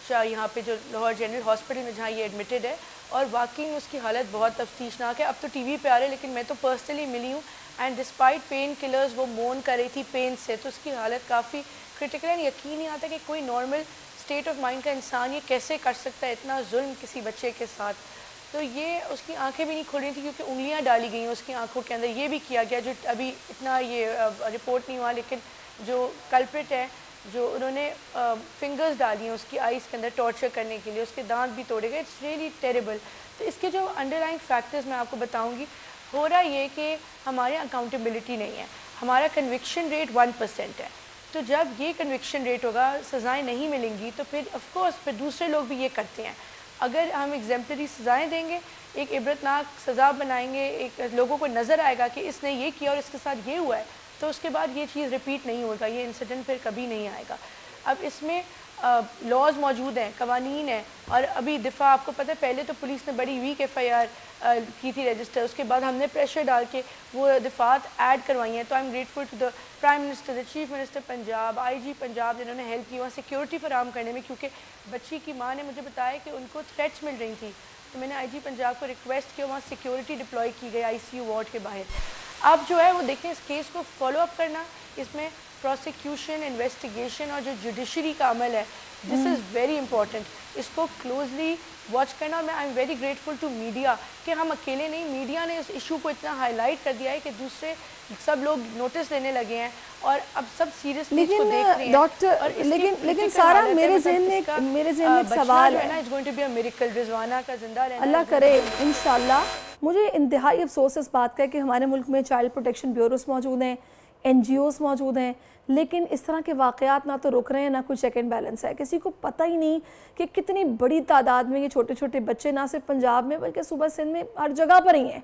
यहाँ पे जो लाहौर जनरल हॉस्पिटल में जहाँ ये एडमिटेड है, और वाकई में उसकी हालत बहुत तफ्तीशनाक है। अब तो टीवी पे आ रहे हैं, लेकिन मैं तो पर्सनली मिली हूँ एंड डिस्पाइट पेन किलर्स वो मोन कर रही थी पेन से, तो उसकी हालत काफ़ी क्रिटिकल है। यकीन नहीं आता कि कोई नॉर्मल स्टेट ऑफ माइंड का इंसान ये कैसे कर सकता है, इतना जुल्म किसी बच्चे के साथ। तो ये उसकी आंखें भी नहीं खुल रही थी क्योंकि उंगलियां डाली गई उसकी आंखों के अंदर। ये भी किया गया जो अभी इतना ये रिपोर्ट नहीं हुआ, लेकिन जो कल्प्रिट है, जो उन्होंने फिंगर्स डाली हैं उसकी आइज़ के अंदर टॉर्चर करने के लिए, उसके दांत भी तोड़े गए। It's really terrible. तो इसके जो अंडरलाइंग फैक्टर्स मैं आपको बताऊंगी, हो रहा ये कि हमारे अकाउंटेबिलिटी नहीं है, हमारा कन्विक्शन रेट 1% है। तो जब ये कन्विक्शन रेट होगा, सज़ाएँ नहीं मिलेंगी, तो फिर ऑफकोर्स फिर दूसरे लोग भी ये करते हैं। अगर हम एग्जाम्पलरी सज़ाएँ देंगे, एक इबरतनाक सज़ा बनाएंगे, एक लोगों को नज़र आएगा कि इसने ये किया और इसके साथ ये हुआ है, तो उसके बाद ये चीज़ रिपीट नहीं होगा, ये इंसिडेंट फिर कभी नहीं आएगा। अब इसमें लॉज मौजूद हैं, कवानीन हैं, और अभी दिफा आपको पता है पहले तो पुलिस ने बड़ी वीक FIR की थी रजिस्टर, उसके बाद हमने प्रेशर डाल के वो दिफात ऐड करवाई हैं। तो I am grateful to the prime minister, the chief minister Punjab, IG Punjab, जिन्होंने हेल्प की वहाँ सिक्योरिटी फराम करने में, क्योंकि बच्ची की माँ ने मुझे बताया कि उनको थ्रेट्स मिल रही थी। तो मैंने IG पंजाब को रिक्वेस्ट किया, वहाँ सिक्योरिटी डिप्लॉय की गई ICU वार्ड के बाहर। आप जो है वो देखें इस केस को फॉलो अप करना, इसमें प्रोसिक्यूशन, इन्वेस्टिगेशन और जो जुडिशरी का अमल है, दिस इज़ वेरी इंपॉर्टेंट, इसको क्लोजली वॉच करना। और मैं I am very grateful to media कि हम अकेले नहीं, मीडिया ने इस इशू को इतना हाईलाइट कर दिया है कि दूसरे सब लोग नोटिस लेने लगे हैं और अब सब सीरियसली इसको देख रहे हैं। डॉक्टर लेकिन सारा मेरे ज़हन में एक सवाल है, it's going to be a miracle, Rizwana का जिंदा रहना, अल्लाह करे इंशाल्लाह। मुझे इंतहाई अफसोस इस बात का है कि हमारे मुल्क में चाइल्ड प्रोटेक्शन ब्यूरोस मौजूद हैं, NGOs मौजूद हैं, लेकिन इस तरह के वाक़यात ना तो रुक रहे हैं, ना कोई चेक एंड बैलेंस है। किसी को पता ही नहीं कि कितनी बड़ी तादाद में ये छोटे छोटे बच्चे ना सिर्फ पंजाब में बल्कि सूबा सिंध में हर जगह पर ही हैं,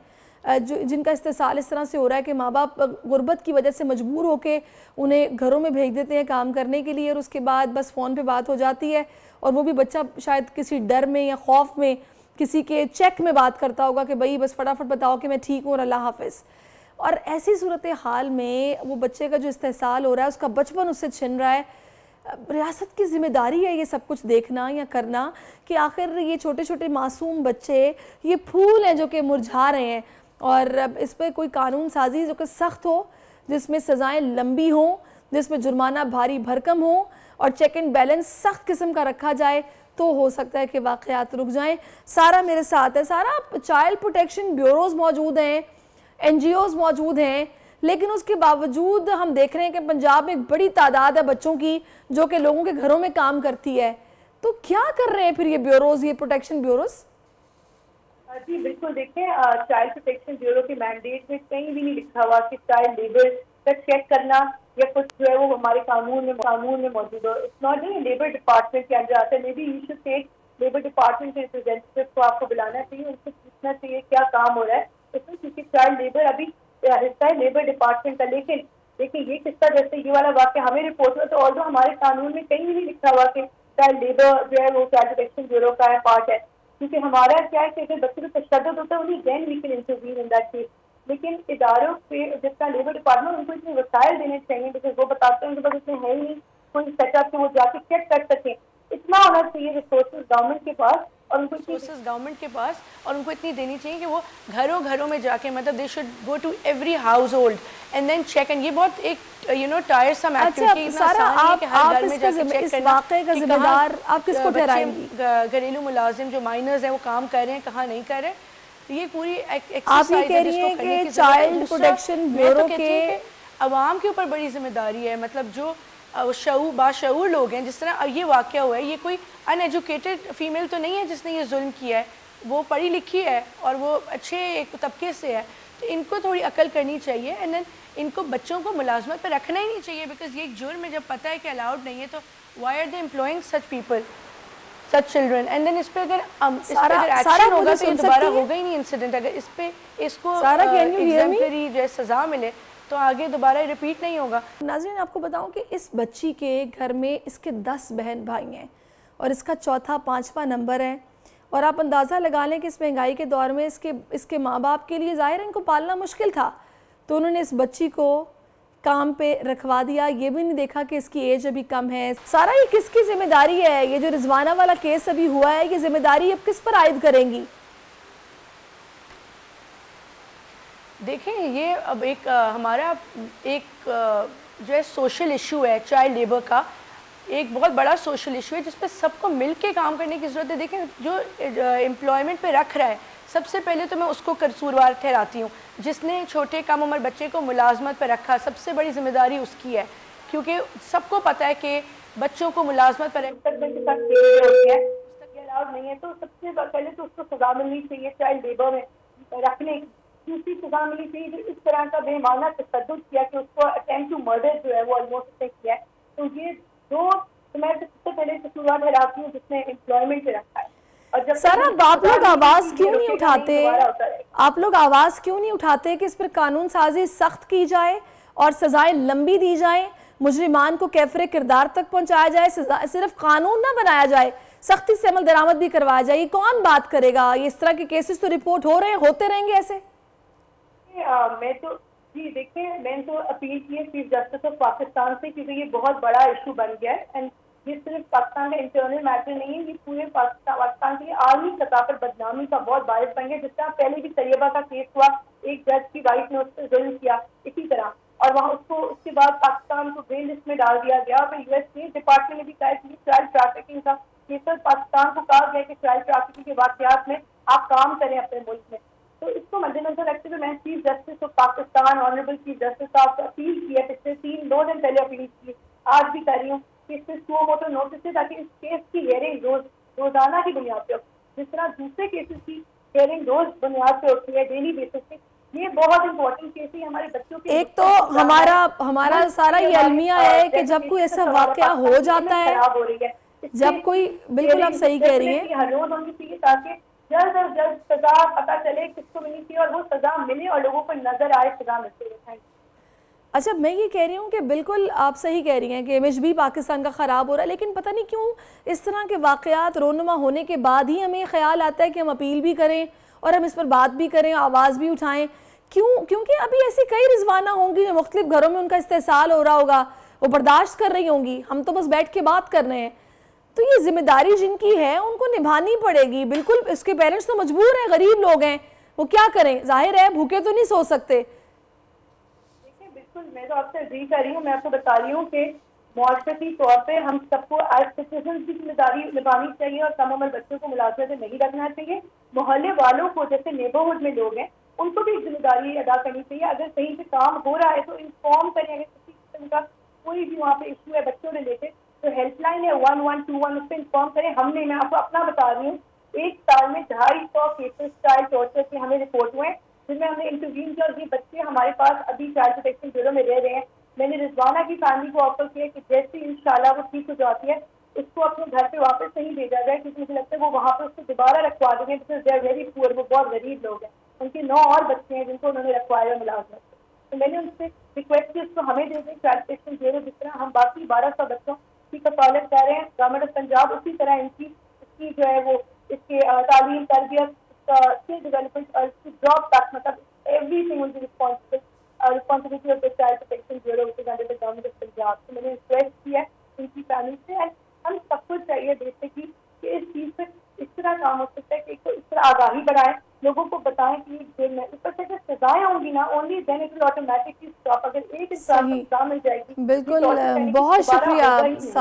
जिनका इस्तेसाल इस तरह से हो रहा है कि माँ बाप गुर्बत की वजह से मजबूर होकर उन्हें घरों में भेज देते हैं काम करने के लिए, और उसके बाद बस फ़ोन पे बात हो जाती है, और वो भी बच्चा शायद किसी डर में या खौफ में किसी के चेक में बात करता होगा कि भाई बस फटाफट बताओ कि मैं ठीक हूँ और अल्लाह हाफिज़। और ऐसी सूरत हाल में वो बच्चे का जो इस्तेसाल हो रहा है, उसका बचपन उससे छिन रहा है। रियासत की जिम्मेदारी है ये सब कुछ देखना या करना कि आखिर ये छोटे छोटे मासूम बच्चे ये फूल हैं जो कि मुरझा रहे हैं, और इस पर कोई कानून साजी जो कि सख्त हो, जिसमें सज़ाएं लंबी हों, जिसमें जुर्माना भारी भरकम हो, और चेक एंड बैलेंस सख्त किस्म का रखा जाए, तो हो सकता है कि वाक़यात रुक जाएं। सारा मेरे साथ है, सारा चाइल्ड प्रोटेक्शन ब्यूरोज़ मौजूद हैं, NGOs मौजूद हैं, लेकिन उसके बावजूद हम देख रहे हैं कि पंजाब में एक बड़ी तादाद है बच्चों की जो कि लोगों के घरों में काम करती है। तो क्या कर रहे हैं फिर ये ब्यूरोज़, ये प्रोटेक्शन ब्यूरोज़? जी बिल्कुल, देखें चाइल्ड प्रोटेक्शन ब्यूरो के मैंडेट में कहीं भी नहीं लिखा हुआ कि चाइल्ड लेबर का चेक करना या कुछ जो है वो हमारे कानून में मौजूद हो। इट्स नॉट लेबर डिपार्टमेंट के अंदर आता है। Maybe you should take labour department के रिप्रेजेंटेटिव को आपको बुलाना चाहिए, उनसे पूछना चाहिए क्या काम हो रहा है इसमें, क्योंकि चाइल्ड लेबर अभी हिस्सा है लेबर डिपार्टमेंट का। लेकिन देखिए ये किस्सा जैसे ये वाला वाक़या हमें रिपोर्ट हुआ, तो ऑल्दो हमारे कानून में कहीं भी नहीं लिखा हुआ कि चाइल्ड लेबर जो है वो चाइल्ड प्रोटेक्शन ब्यूरो का है पार्ट है, क्योंकि हमारा क्या है कि अगर बच्चे को तशद्दुद होता है उन्हीं then we can intervene in that case. लेकिन इदारों पे जिसका लेबर डिपार्टमेंट, उनको इतने वसाइल देने चाहिए, बिकॉज वो बताते हैं उनके पास इतने है ही नहीं कोई सेटअप कि वो जाके चेक कर सकें। इतना होना चाहिए रिसोर्सेज गवर्नमेंट के पास, और उनको रिसोर्सेज गवर्नमेंट के पास, और उनको इतनी देनी चाहिए कि वो घरों घरों में जाके, मतलब they should go to every household and then check. And ये बहुत एक टायरसम एक्टिविटी, सारा आप इस वाक़े का जिम्मेदार आप किसको ठहराएंगी? घरेलू मुलाजिम जो माइनर्स हैं वो काम कर रहे हैं, कहाँ नहीं कर रहे, तो ये पूरी आप ये कह रही हैं कि चाइल्ड प्रोटेक्शन ब्यूरो के अवाम के ऊपर बड़ी जिम्मेदारी है। मतलब जो बाशऊर लोग हैं, जिस तरह ये वाक़या हुआ है, ये कोई अनएजुकेटेड फीमेल तो नहीं है जिसने ये जुल्म किया है, वो पढ़ी लिखी है और वो अच्छे एक तबके से है, तो इनको थोड़ी अकल करनी चाहिए। एंड देन इनको बच्चों को मुलाजमत पर रखना ही नहीं चाहिए, बिकॉज ये एक जुर्म है, जब पता है कि अलाउड नहीं है तो why are they employing such people, such children. And then इस पर अगर एक्शन होगा तो दोबारा होगा ही नहीं इंसिडेंट। अगर इस पे इसको एग्जाम्पलरी जो सज़ा मिले तो आगे दोबारा रिपीट नहीं होगा। नाज़रीन, आपको बताऊं कि इस बच्ची के घर में इसके 10 बहन भाई हैं और इसका चौथा 5वां नंबर है, और आप अंदाज़ा लगा लें कि इस महंगाई के दौर में इसके माँ बाप के लिए ज़ाहिर है इनको पालना मुश्किल था, तो उन्होंने इस बच्ची को काम पे रखवा दिया। ये भी नहीं देखा कि इसकी एज अभी कम है। सारा ये किसकी जिम्मेदारी है? ये जो रिजवाना वाला केस अभी हुआ है, ये जिम्मेदारी अब किस पर आयद करेंगी? देखें, ये अब एक हमारा एक जो है सोशल इशू है, चाइल्ड लेबर का एक बहुत बड़ा सोशल इशू है जिस पर सबको मिल के काम करने की ज़रूरत है। देखें, जो एम्प्लॉयमेंट पे रख रहा है, सबसे पहले तो मैं उसको कसूरवार ठहराती हूँ, जिसने छोटे कम उम्र बच्चे को मुलाजमत पर रखा। सबसे बड़ी जिम्मेदारी उसकी है, क्योंकि सबको पता है कि बच्चों को मुलाजमत पर अलाउड नहीं है, तो सबसे पहले तो उसको सजा मिलनी चाहिए चाइल्ड लेबर में रखने की। दूसरी सजा मिलनी चाहिए जो इस तरह का बेमाना तशद्दुद किया कि उसको अटेम्प्ट टू मर्डर जो है वो ऑलमोस्ट उसने किया है। तो ये दो तो मैं सबसे पहले कसूरवार ठहराती हूँ जिसने एम्प्लॉयमेंट पे रखा है। और जब सर आप लोग आवाज़ क्यों नहीं उठाते? आप लोग आवाज़ क्यों नहीं उठाते कि इस पर कानून साजी सख्त की जाए और सजाएं लंबी दी जाएं, मुजरिमान को कैफरे किरदार तक पहुंचाया जाए, सिर्फ कानून ना बनाया जाए, सख्ती से अमल दरामद भी करवाया जाए? ये कौन बात करेगा? ये इस तरह के केसेस तो रिपोर्ट हो रहे हैं, होते रहेंगे ऐसे। मैं तो जी देखिए, मैंने तो अपील की है चीफ जस्टिस ऑफ पाकिस्तान से, क्योंकि ये बहुत बड़ा इशू बन गया है। एंड ये सिर्फ पाकिस्तान का इंटरनल मैटर नहीं है, ये पूरे पाकिस्तान की आलमी सतह पर बदनामी का बहुत बायस बन गया। जिस तरह पहले भी तैयबा का केस हुआ, एक जज की वाइफ ने उस पर जुल्म किया इसी तरह, और वहाँ उसको उसके बाद पाकिस्तान को ग्रे लिस्ट में डाल दिया गया। और यूएस स्टेट डिपार्टमेंट ने भी कहा कि चाइल्ड ट्रैफिकिंग का केस पाकिस्तान को कहा गया कि चाइल्ड ट्रैफिकिंग के वाकयात में आप काम करें अपने मुल्क में। तो इसको मद्देनजर रखते हुए मैं chief justice of Pakistan honourable chief justice साहब को अपील की है, पिछले 2 दिन पहले अपील की, आज भी कर रही हूँ कि इससे सुओ मोटो नोटिस है ताकि इस केस की हियरिंग रोजाना की बुनियाद पर, जिस तरह दूसरे केसेस की हियरिंग रोज बुनियाद पे होती है, डेली बेसिस पे, ये बहुत इंपॉर्टेंट केस है हमारे बच्चों के। एक तो हमारा सारा ये अलमिया है कि जब कोई ऐसा वाकया हो जाता है, जब कोई, बिल्कुल आप सही कह रही हैं, हर रोज होनी चाहिए ताकि जल्द से जल्द सजा पता चले किसको मिलनी चाहिए और वो सजा मिले और लोगों को नजर आए सजा मिलते रहे। अच्छा, मैं ये कह रही हूँ कि बिल्कुल आप सही कह रही हैं कि इमेज भी पाकिस्तान का ख़राब हो रहा है, लेकिन पता नहीं क्यों इस तरह के वाक़यात रोनुमा होने के बाद ही हमें ख्याल आता है कि हम अपील भी करें और हम इस पर बात भी करें, आवाज़ भी उठाएं। क्यों? क्योंकि अभी ऐसी कई रिजवाना होंगी जो मुख्तलिफ घरों में उनका इस्तेसाल हो रहा होगा, वो बर्दाश्त कर रही होंगी, हम तो बस बैठ के बात कर रहे हैं। तो ये जिम्मेदारी जिनकी है उनको निभानी पड़ेगी। बिल्कुल, इसके पेरेंट्स तो मजबूर हैं, गरीब लोग हैं, वो क्या करें, जाहिर है भूखे तो नहीं सो सकते। बिल्कुल, मैं तो आपसे एग्री कर रही हूँ। मैं आपको बता रही हूँ कि मुआशरती तौर पे हम सबको एज सिटीजन की जिम्मेदारी निभानी चाहिए और कम उम्र बच्चों को मुलाजिमत में नहीं रखना चाहिए। मोहल्ले वालों को, जैसे नेबरहुड में लोग हैं, उनको भी जिम्मेदारी अदा करनी चाहिए। अगर कहीं पे काम हो रहा है तो इन्फॉर्म करें। अगर किसी किस्म का कोई भी वहाँ पे इशू है बच्चों रिलेटेड तो हेल्पलाइन है 1121, उस पर इन्फॉर्म करें। हमने, मैं आपको अपना बता रही हूँ, 1 साल में 250 केसेस चाइल्ड टॉर्चर के हमें रिपोर्ट हुए, जिनमें हमने इंटरव्यून किया और ये बच्चे हमारे पास अभी चाइल्ड प्रोटेक्शन ब्यूरो में रह रहे हैं। मैंने रिजवाना की फैमिली को ऑफर किया कि जैसे इंशाल्लाह वो ठीक हो जाती है उसको अपने घर पे वापस नहीं भेजा जाए, क्योंकि मुझे लगता है वो वहाँ पर उसको दोबारा रखवा देंगे, because they are very poor, वो बहुत गरीब लोग हैं। उनके 9 और बच्चे हैं जिनको उन्होंने रखवाया मुलाजमत। तो मैंने उनसे रिक्वेस्ट की उसको हमें दे दें चाइल्ड प्रोटेक्शन ब्यूरो, जिस तरह हम बाकी 1200 बच्चों की कफालत कर रहे हैं गवर्नमेंट ऑफ पंजाब, उसी तरह इसकी जो है वो इसके तालीम, तरबियत, स्किल डेवलपमेंट और जॉब तक, मतलब everything will be responsibility of the child protection bureau which is under the government of Punjab. तो मैंने रिक्वेस्ट की है उनकी फैमिली से, एंड हम सबको चाहिए बेसिकली कि इस चीज़ पे इस तरह काम हो सकता है कि इस तरह आगाही बढ़ाएं, लोगों को बताएं कि जेल में ऊपर से जब सजाएं होंगी ना, only then it will automatically stop. अगर एक इंसान को सजा मिल जाएगी। बिल्कुल, बहुत शुक्रिया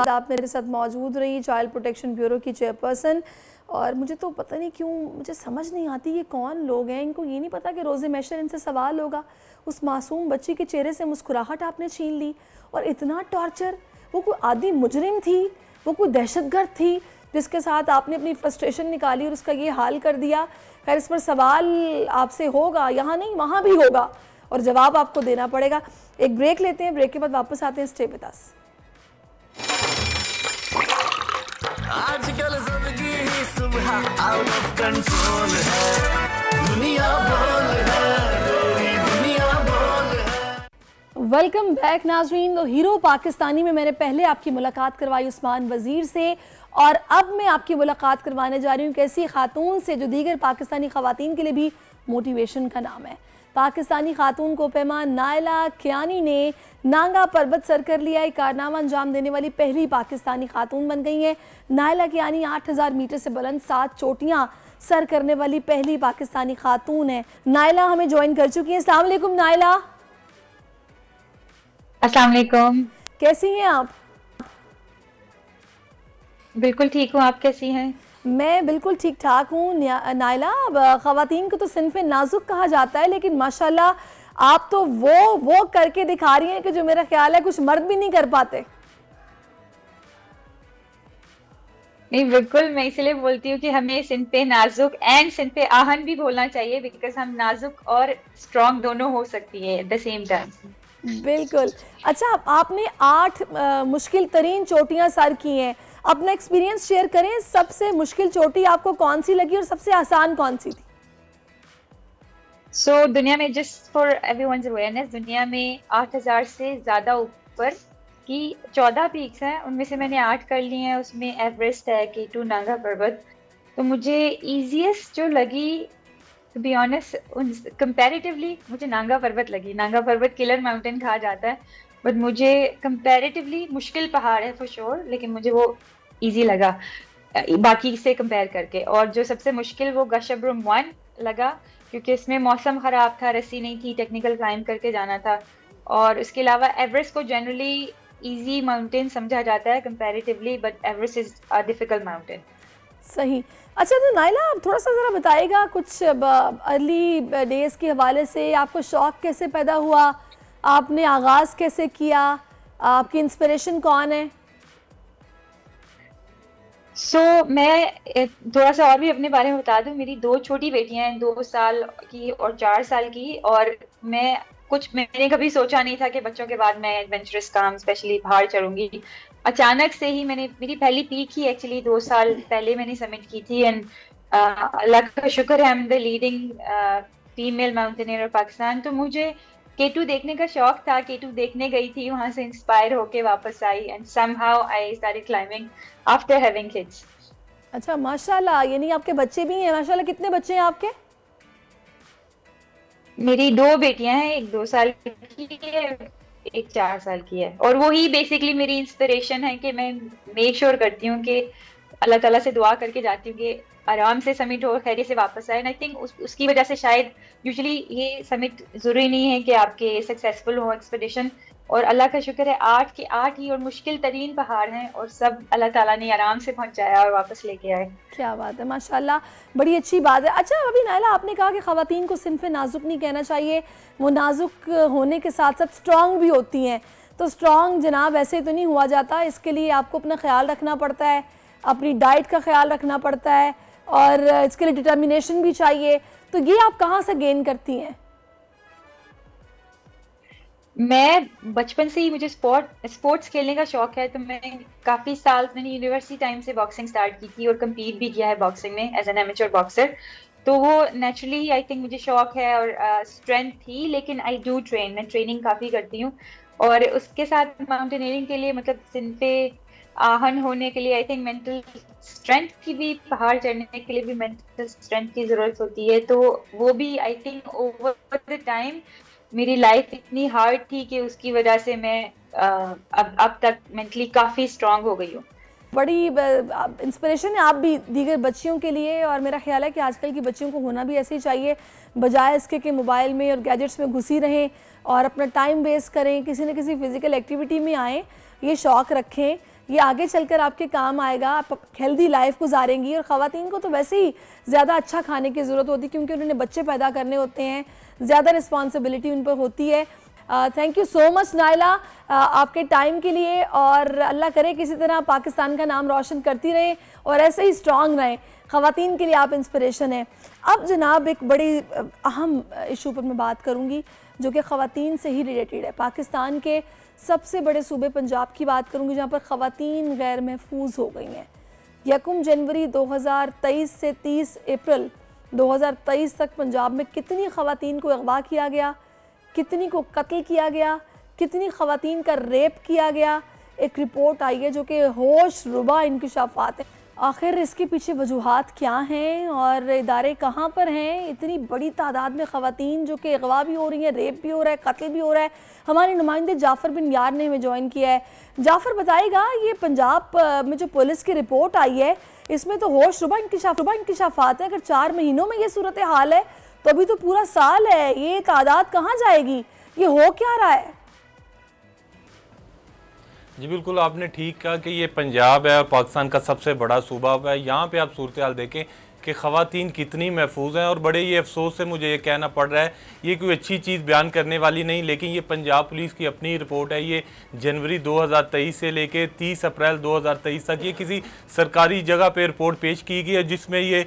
आप मेरे साथ मौजूद रही, चाइल्ड प्रोटेक्शन ब्यूरो की चेयरपर्सन। और मुझे तो पता नहीं क्यों, मुझे समझ नहीं आती ये कौन लोग हैं, इनको ये नहीं पता कि रोज़े महशर इनसे सवाल होगा। उस मासूम बच्ची के चेहरे से मुस्कुराहट आपने छीन ली, और इतना टॉर्चर। वो कोई आदि मुजरिम थी, वो कोई दहशतगर्द थी जिसके साथ आपने अपनी फ्रस्ट्रेशन निकाली और उसका ये हाल कर दिया। खैर, इस पर सवाल आपसे होगा, यहाँ नहीं वहाँ भी होगा, और जवाब आपको देना पड़ेगा। एक ब्रेक लेते हैं, ब्रेक के बाद वापस आते हैं। स्टे विद अस। आजकल जिंदगी ही सुबह आउट ऑफ कंट्रोल है, दुनिया बोल है, तेरी दुनिया बोल है। वेलकम बैक नाजरीन। तो हीरो पाकिस्तानी में मैंने पहले आपकी मुलाकात करवाई उस्मान वजीर से, और अब मैं आपकी मुलाकात करवाने जा रही हूँ एक ऐसी खातून से जो दीगर पाकिस्तानी ख़वातीन के लिए भी मोटिवेशन का नाम है। पाकिस्तानी खातून को पैमा नायला कियानी ने नांगा पर्वत सर कर लिया। एक कारनामा अंजाम देने वाली पहली पाकिस्तानी खातून बन गई हैं। नायला कियानी 8000 मीटर से बुलंद 7 चोटियाँ सर करने वाली पहली पाकिस्तानी खातून है। नायला हमें ज्वाइन कर चुकी हैं। अस्सलाम वालेकुम नायला। अस्सलाम वालेकुम, कैसी हैं आप? बिल्कुल ठीक हूँ, आप कैसी हैं? मैं बिल्कुल ठीक ठाक हूँ नायला। ख़वातीन को तो सिन्फ़े नाजुक कहा जाता है, लेकिन माशाल्लाह आप तो वो करके दिखा रही हैं कि जो मेरा ख्याल है कुछ मर्द भी नहीं कर पाते। नहीं, बिल्कुल, मैं इसलिए बोलती हूँ कि हमें सिन्फ़े नाजुक एंड सिन्फ़े आहन भी बोलना चाहिए, बिकॉज हम नाजुक और स्ट्रॉन्ग दोनों हो सकती है एट द सेम टाइम। बिल्कुल। अच्छा, आपने 8 मुश्किल तरीन चोटियाँ सर की हैं, अपना एक्सपीरियंस शेयर करें। सबसे मुश्किल चोटी आपको कौन सी लगी और सबसे आसान कौन सी थी? दुनिया में, जस्ट फॉर एवरीवन्स अवेयरनेस, दुनिया में 8000 से ज़्यादा ऊपर की 14 पीक्स हैं, उनमें से मैंने 8 कर ली हैं। उसमें एवरेस्ट है, K2 नांगा पर्वत। तो मुझे ईजीएस्ट जो लगी, टू बी ऑनेस्ट, कंपैरेटिवली मुझे नांगा पर्वत लगी। नांगा पर्वत किलर माउंटेन कहा जाता है, बट मुझे कंपैरेटिवली मुश्किल पहाड़ है फॉर श्योर, लेकिन मुझे वो इजी लगा बाकी से कंपेयर करके। और जो सबसे मुश्किल वो गशब्रुम 1 लगा, क्योंकि इसमें मौसम ख़राब था, रस्सी नहीं थी, टेक्निकल क्लाइंब करके जाना था। और उसके अलावा एवरेस्ट को जनरली इजी माउंटेन समझा जाता है comparatively, but Everest is a difficult mountain. सही। अच्छा, तो नाइला आप थोड़ा सा ज़रा बताइएगा कुछ अर्ली डेज़ के हवाले से, आपको शौक़ कैसे पैदा हुआ, आपने आगाज़ कैसे किया, आपकी इंस्पिरेशन कौन है? मैं थोड़ा सा और भी अपने बारे में बता दूं। मेरी 2 छोटी बेटियां हैं, 2 साल की और 4 साल की। और मैंने कभी सोचा नहीं था कि बच्चों के बाद मैं एडवेंचरस काम, स्पेशली पहाड़ चढ़ूंगी। अचानक से ही मेरी पहली पीक ही एक्चुअली 2 साल पहले मैंने सबमिट की थी। एंड अल्लाह का शुक्र है, I am the leading female mountaineer of Pakistan. तो मुझे K2 देखने का शौक था। K2 देखने गई थी, वहां से इंस्पायर होके वापस आई and somehow I started climbing after having kids. अच्छा, माशाल्लाह, यानी आपके बच्चे भी हैं? माशाल्लाह, कितने बच्चे हैं आपके? मेरी 2 बेटियां हैं, एक 2 साल की है, एक 4 साल की है। और वही बेसिकली मेरी इंस्पिरेशन है कि मैं मेक श्योर करती हूँ कि अल्लाह ताला से दुआ करके जाती हूँ कि आराम से समिट हो, खैरियत से वापस आए। एंड आई थिंक उसकी वजह से शायद यूजुअली ये समिट ज़रूरी नहीं है कि आपके सक्सेसफुल हो एक्सपेडिशन। और अल्लाह का शुक्र है 8 के 8 ही और मुश्किल तरीन पहाड़ हैं और सब अल्लाह ताला ने आराम से पहुंचाया और वापस लेके आए। क्या बात है, माशाल्लाह, बड़ी अच्छी बात है। अच्छा, अभी नाइला आपने कहा कि ख़वातीन को सिन्फ़े नाजुक नहीं कहना चाहिए, वो नाजुक होने के साथ साथ स्ट्रॉन्ग भी होती हैं। तो स्ट्रॉन्ग जनाब ऐसे तो नहीं हुआ जाता, इसके लिए आपको अपना ख्याल रखना पड़ता है, अपनी डाइट का ख्याल रखना पड़ता है और इसके लिए डिटर्मिनेशन भी चाहिए। तो ये आप कहाँ से गेन करती हैं? मैं बचपन से ही, मुझे स्पोर्ट्स खेलने का शौक है। तो मैं काफ़ी साल, मैंने यूनिवर्सिटी टाइम से बॉक्सिंग स्टार्ट की थी और कम्पीट भी किया है बॉक्सिंग में एज एन एमेच्योर बॉक्सर। तो वो नेचुरली आई थिंक मुझे शौक है और स्ट्रेंथ थी। लेकिन आई डू ट्रेन, मैं ट्रेनिंग काफ़ी करती हूँ। और उसके साथ माउंटेनियरिंग के लिए, मतलब सिन्फ़े आहन होने के लिए आई थिंक मेंटल स्ट्रेंथ की भी, पहाड़ चढ़ने के लिए भी मेंटल स्ट्रेंथ की ज़रूरत होती है। तो वो भी I think over the time मेरी लाइफ इतनी हार्ड थी कि उसकी वजह से मैं अब तक मेंटली काफ़ी स्ट्रांग हो गई हूँ। बड़ी इंस्पिरेशन है आप भी दीगर बच्चियों के लिए। और मेरा ख्याल है कि आजकल की बच्चियों को होना भी ऐसे ही चाहिए, बजाय इसके कि मोबाइल में और गैजेट्स में घुसी रहें और अपना टाइम वेस्ट करें, किसी न किसी फ़िज़िकल एक्टिविटी में आएँ, ये शौक़ रखें, ये आगे चलकर आपके काम आएगा, आप हेल्दी लाइफ गुजारेंगी। और ख़वातीन को तो वैसे ही ज़्यादा अच्छा खाने की ज़रूरत होती है क्योंकि उन्होंने बच्चे पैदा करने होते हैं, ज़्यादा रिस्पॉन्सिबिलिटी उन पर होती है। Thank you so much Naila आपके टाइम के लिए, और अल्लाह करे किसी तरह पाकिस्तान का नाम रोशन करती रहे और ऐसे ही स्ट्रॉन्ग रहें। ख़वातीन के लिए आप इंस्पिरेशन हैं। अब जनाब एक बड़ी अहम इशू पर मैं बात करूँगी जो कि ख़वातीन से ही रिलेटेड है। पाकिस्तान के सबसे बड़े सूबे पंजाब की बात करूँगी जहाँ पर ख़वातीन गैर महफूज हो गई हैं। 1 जनवरी 2023 से 30 अप्रैल 2023 तक पंजाब में कितनी ख़वातीन को अगवा किया गया, कितनी को कत्ल किया गया, कितनी ख़वातीन का रेप किया गया, एक रिपोर्ट आई है जो कि होश रुबा इंकशाफात है। आखिर इसके पीछे वजूहात क्या हैं और इदारे कहाँ पर हैं? इतनी बड़ी तादाद में ख़वातीन जो कि अगवा भी हो रही हैं, रेप भी हो रहा है, कत्ल भी हो रहा है। हमारे नुमाइंदे जाफ़र बिन यार ने हमें ज्वाइन किया है। जाफ़र बताएगा, ये पंजाब में जो पुलिस की रिपोर्ट आई है इसमें तो होश रुबा इंकशाफात है। अगर 4 महीनों में ये सूरत हाल है तो अभी तो पूरा साल है, ये तादाद कहाँ जाएगी? ये हो क्या रहा है? जी बिल्कुल, आपने ठीक कहा कि ये पंजाब है और पाकिस्तान का सबसे बड़ा सूबा है। यहाँ पे आप सूरत हाल देखें कि ख़वातीन कितनी महफूज हैं। और बड़े ये अफसोस से मुझे ये कहना पड़ रहा है, ये कोई अच्छी चीज़ बयान करने वाली नहीं, लेकिन ये पंजाब पुलिस की अपनी रिपोर्ट है। ये जनवरी 2023 से लेके 30 अप्रैल 2023 तक ये किसी सरकारी जगह पे रिपोर्ट पेश की गई है, जिसमें ये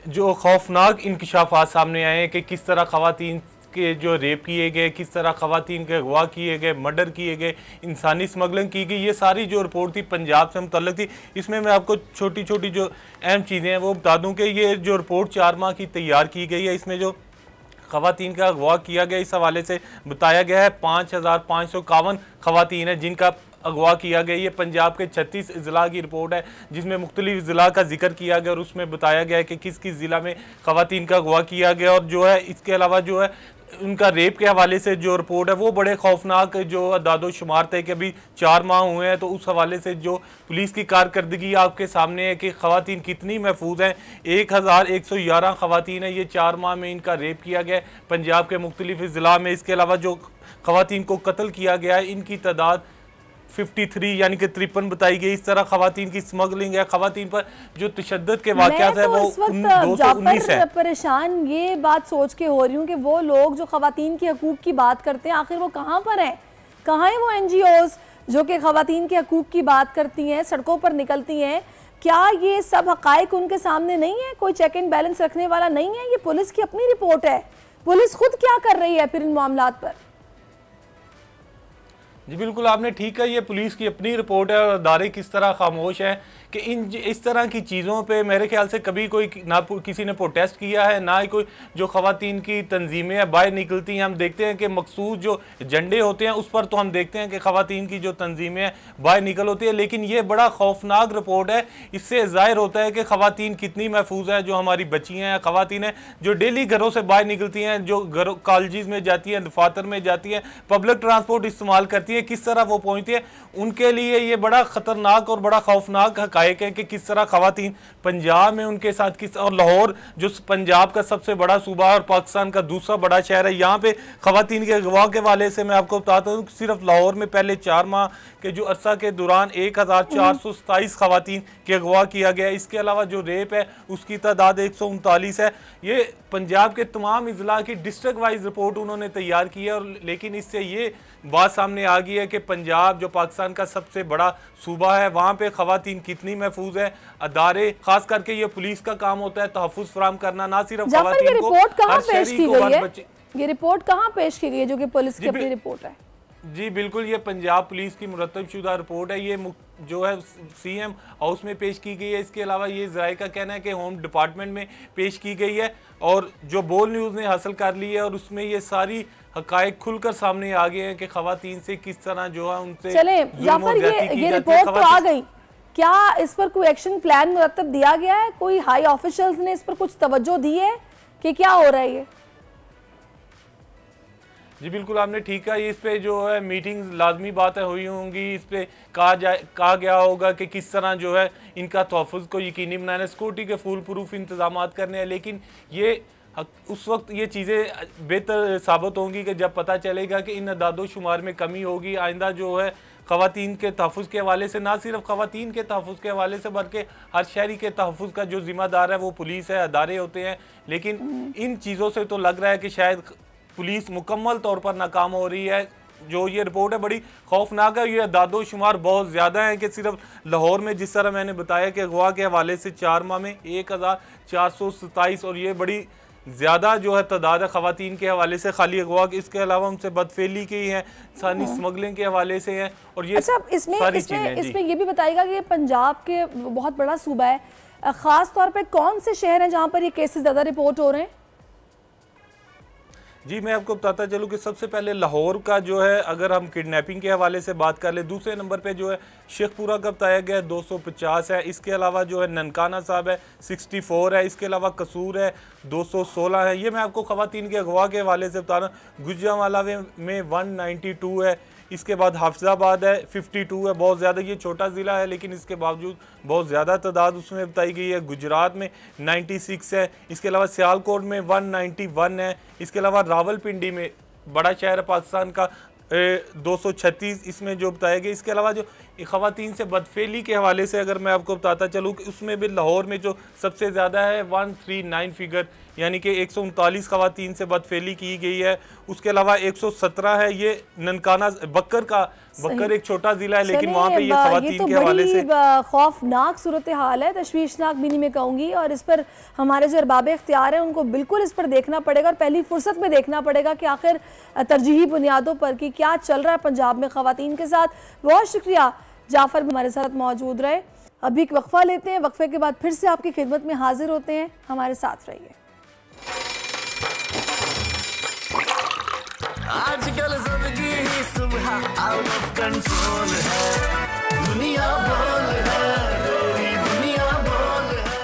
जो खौफनाक इंकशाफात सामने आए हैं कि किस तरह ख़वातीन के जो रेप किए गए, किस तरह ख़वातीन के अगवा किए गए, मर्डर किए गए, इंसानी स्मगलिंग की गई। ये सारी जो रिपोर्ट थी पंजाब से मुतल्लिक थी। इसमें मैं आपको छोटी छोटी जो अहम चीज़ें हैं वो बता दूं कि ये जो रिपोर्ट 4 माह की तैयार की गई है, इसमें जो ख़वातीन का अगवा किया गया इस हवाले से बताया गया है 5551 ख़वातीन है जिनका अगवा किया गया। ये पंजाब के 36 ज़िला की रिपोर्ट है जिसमें मुख्तलिफ ज़िला का जिक्र किया गया और उसमें बताया गया है कि किस किस ज़िला में ख़वातीन का अगवा किया गया। और जो है इसके अलावा जो है उनका रेप के हवाले से जो रिपोर्ट है वो बड़े खौफनाक जो अदादो शुमार थे कि अभी 4 माह हुए हैं, तो उस हवाले से जो पुलिस की कारकर्दगी आपके सामने है कि ख़वातीन कितनी महफूज हैं। 1111 ख़वातीन है, ये 4 माह में इनका रेप किया गया पंजाब के मुख्तलिफ ज़िला में। इसके अलावा जो ख़वातीन को कत्ल किया गया है इनकी तादाद 53 यानी कि 53 बताई गई। इस तरह ख़वातीन की स्मगलिंग है, ख़वातीन पर जो तशद्दुद के वाक़यात है वो 219 है। परेशान ये बात सोच के हो रही हूँ कि वो लोग जो ख़वातीन के हकूक़ की बात करते हैं आखिर वो कहाँ पर हैं, कहाँ हैं वो NGOs जो कि ख़वातीन के हकूक़ की बात करती हैं, सड़कों पर निकलती हैं। क्या ये सब हक़ाइक़ उनके सामने नहीं है? कोई चेक एंड बैलेंस रखने वाला नहीं है? ये पुलिस की अपनी रिपोर्ट है, पुलिस खुद क्या कर रही है फिर इन मामलात पर? जी बिल्कुल, आपने ठीक है, ये पुलिस की अपनी रिपोर्ट है और अदारे किस तरह खामोश हैं कि इस तरह की चीज़ों पे मेरे ख्याल से कभी कोई ना किसी ने प्रोटेस्ट किया है, ना ही कोई जो ख़वातीन की तंजीमें हैं बाहर निकलती हैं। हम देखते हैं कि मखसूस जो झंडे होते हैं उस पर तो हम देखते हैं कि ख़वातीन की जो तंजीमें हैं बाहर निकल होती है, लेकिन ये बड़ा खौफनाक रिपोर्ट है। इससे ज़ाहिर होता है कि ख़वातीन कितनी महफूज है, जो हमारी बच्चियाँ हैं, ख़वातीन हैं जो डेली घरों से बाहर निकलती हैं, जो घरों कॉलेज में जाती हैं, दफातर में जाती हैं, पब्लिक ट्रांसपोर्ट इस्तेमाल करती है, किस तरह वो पहुँचती है, उनके लिए ये बड़ा ख़तरनाक और बड़ा खौफनाक हक़ाइक़ है कि किस तरह ख़वातीन पंजाब में उनके साथ किस, और लाहौर जो पंजाब का सबसे बड़ा सूबा और पाकिस्तान का दूसरा बड़ा शहर है, यहाँ पे ख़वातीन के अगवा के वाले से मैं आपको बताता हूँ सिर्फ लाहौर में पहले 4 माह के जो अरसा के दौरान 1427 ख़वातीन के अगवा किया गया। इसके अलावा जो रेप है उसकी तादाद 139 है। ये पंजाब के तमाम अजला की डिस्ट्रिक्ट वाइज रिपोर्ट उन्होंने तैयार की है, और लेकिन इससे ये बात सामने आ गई है कि पंजाब जो पाकिस्तान का सबसे बड़ा सूबा है वहाँ पे ख़वातीन कितनी महफूज है। अदारे खास करके ये पुलिस का काम होता है तहफ़्फ़ुज़ फराहम करना, ना सिर्फ ख़वातीन को, हर शहरी को। ये रिपोर्ट कहाँ पेश की गई है जो कि पुलिस की अपनी रिपोर्ट है? जी बिल्कुल, ये पंजाब पुलिस की मुरतबशुदा रिपोर्ट है, ये जो है CM हाउस में पेश की गई है। इसके अलावा ये ज़राए का कहना है कि होम डिपार्टमेंट में पेश की गई है, और जो बोल न्यूज़ ने हासिल कर ली है और उसमें ये सारी हक़ाइक़ खुलकर सामने आ गए हैं कि ख़वातीन से किस तरह जो है उनसे चले जाफर ये रिपोर्ट तो आ गई, क्या इस पर कोई एक्शन प्लान मुरतब दिया गया है? कोई हाई ऑफिशियल्स ने इस पर कुछ तवज्जो दी है कि क्या हो रहा है ये? जी बिल्कुल, आपने ठीक कहा, इस पे जो है मीटिंग्स लाजमी बातें हुई होंगी, इस पे कहा गया होगा कि किस तरह जो है इनका तहफ़्फ़ुज़ को यकीनी बनाना, सिक्योरिटी के फुल प्रूफ इंतजाम करने हैं। लेकिन ये उस वक्त ये चीज़ें बेहतर साबित होंगी कि जब पता चलेगा कि इन अदादो शुमार में कमी होगी। आइंदा जो है ख़वातीन के तहफ़्फ़ुज़ के हवाले से, ना सिर्फ ख़वातीन के तहफ़्फ़ुज़ के हवाले से बल्कि हर शहरी के तहफ़्फ़ुज़ का जो ज़िम्मेदार है वो पुलिस है, अदारे होते हैं। लेकिन इन चीज़ों से तो लग रहा है कि शायद पुलिस मुकम्मल तौर पर नाकाम हो रही है। जो ये रिपोर्ट है बड़ी खौफनाक है, ये अदादो शुमार बहुत ज़्यादा है कि सिर्फ लाहौर में जिस तरह मैंने बताया कि अगवा के हवाले से 4 माह में 1427, और ये बड़ी ज़्यादा जो है तादाद है ख़वातीन के हवाले से खाली अगवा के। इसके अलावा उनसे बदफेली की है, सानी स्मगलिंग के हवाले से हैं, और ये इसमें ये भी बताएगा कि पंजाब के बहुत बड़ा सूबा है, ख़ास तौर पे कौन से शहर हैं जहाँ पर ये केसेस ज़्यादा रिपोर्ट हो रहे हैं? जी मैं आपको बताता चलूँ कि सबसे पहले लाहौर का जो है, अगर हम किडनैपिंग के हवाले से बात कर ले, दूसरे नंबर पे जो है शेखपुरा का बताया गया 250 है। इसके अलावा जो है ननकाना साहब है 64 है। इसके अलावा कसूर है 216 है। ये मैं आपको ख़वातीन के अगवा के हवाले से बता रहा हूँ। गुजरांवाला में 192 है। इसके बाद हाफिजाबाद है 52 है, बहुत ज़्यादा, ये छोटा ज़िला है लेकिन इसके बावजूद बहुत ज़्यादा तादाद उसमें बताई गई है। गुजरात में 96 है। इसके अलावा सियालकोट में 191 है। इसके अलावा रावलपिंडी में, बड़ा शहर पाकिस्तान का, 236 इसमें जो बताया गया। इसके अलावा जो ख़वातीन से बदफेली के हवाले से अगर मैं आपको बताता चलूँ कि उसमें भी लाहौर में जो सबसे ज़्यादा है 139 फिगर, यानी कि 139 ख़वातीन से बदफेली की गई है। उसके अलावा 117 है। ये ननकाना बक्कर एक छोटा ज़िला है लेकिन वहाँ पे ये ख़वातीन के हवाले से खौफनाक सूरत हाल है, तशवीशनाक भी नहीं मैं कहूँगी, और इस पर हमारे जो अरबाब इख्तियार हैं उनको बिल्कुल इस पर देखना पड़ेगा और पहली फुर्सत में देखना पड़ेगा कि आखिर तरजीही बुनियादों पर कि क्या चल रहा है पंजाब में ख़वातीन के साथ। बहुत शुक्रिया जाफ़र हमारे साथ मौजूद रहे। अभी एक वक्फा लेते हैं, वक्फे के बाद फिर से आपकी खिदमत में हाजिर होते हैं, हमारे साथ रहिए। आजकल जिंदगी ही सुबह आउट ऑफ कंट्रोल है, दुनिया बोल है, पूरी दुनिया बोल है।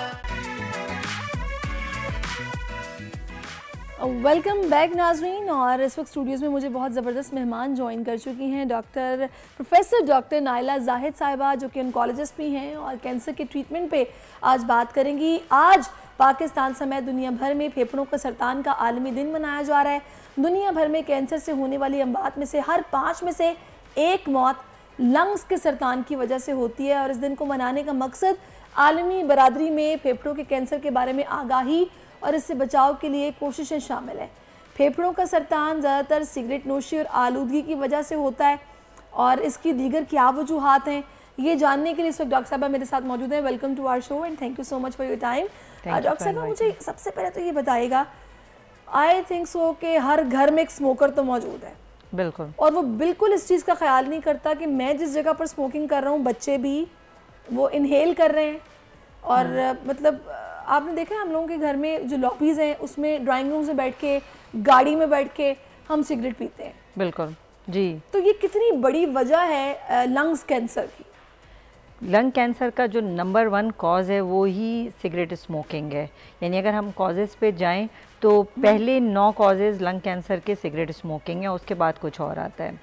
वेलकम बैक नाजरीन। और इस वक्त स्टूडियोज़ में मुझे बहुत ज़बरदस्त मेहमान ज्वाइन कर चुकी हैं, प्रोफेसर डॉक्टर नाइला जाहिद साहिबा, जो कि ऑन्कोलॉजिस्ट भी हैं और कैंसर के ट्रीटमेंट पे आज बात करेंगी। आज पाकिस्तान समेत दुनिया भर में फेफड़ों का सरतान का आलमी दिन मनाया जा रहा है। दुनिया भर में कैंसर से होने वाली अमवात में से हर 5 में से 1 मौत लंग्स के सरतान की वजह से होती है। और इस दिन को मनाने का मकसद आलमी बरादरी में फेफड़ों के कैंसर के बारे में आगाही और इससे बचाव के लिए कोशिशें शामिल हैं। फेफड़ों का सरतान ज़्यादातर सिगरेट नोशी और आलूदगी की वजह से होता है और इसकी दीगर क्या वजूहात हैं, ये जानने के लिए इस वक्त डॉक्टर साहबा मेरे साथ मौजूद हैं। Welcome to our show and thank you so much for your time. Doctor साहबा, मुझे सबसे पहले तो ये बताइएगा, आई थिंक सो कि हर घर में एक स्मोकर तो मौजूद है, बिल्कुल, और वो बिल्कुल इस चीज़ का ख्याल नहीं करता कि मैं जिस जगह पर स्मोकिंग कर रहा हूँ बच्चे भी वो इनहेल कर रहे हैं। और मतलब आपने देखा है हम लोगों के घर में जो लॉबीज़ हैं उसमें ड्राइंग रूम में बैठ के, गाड़ी में बैठ के हम सिगरेट पीते हैं। बिल्कुल जी। तो ये कितनी बड़ी वजह है लंग्स कैंसर की? लंग कैंसर का जो नंबर 1 कॉज है वो ही सिगरेट स्मोकिंग है। यानी अगर हम कॉजेज़ पे जाएं तो पहले 9 कॉजेज़ लंग कैंसर के सिगरेट स्मोकिंग है, उसके बाद कुछ और आता है।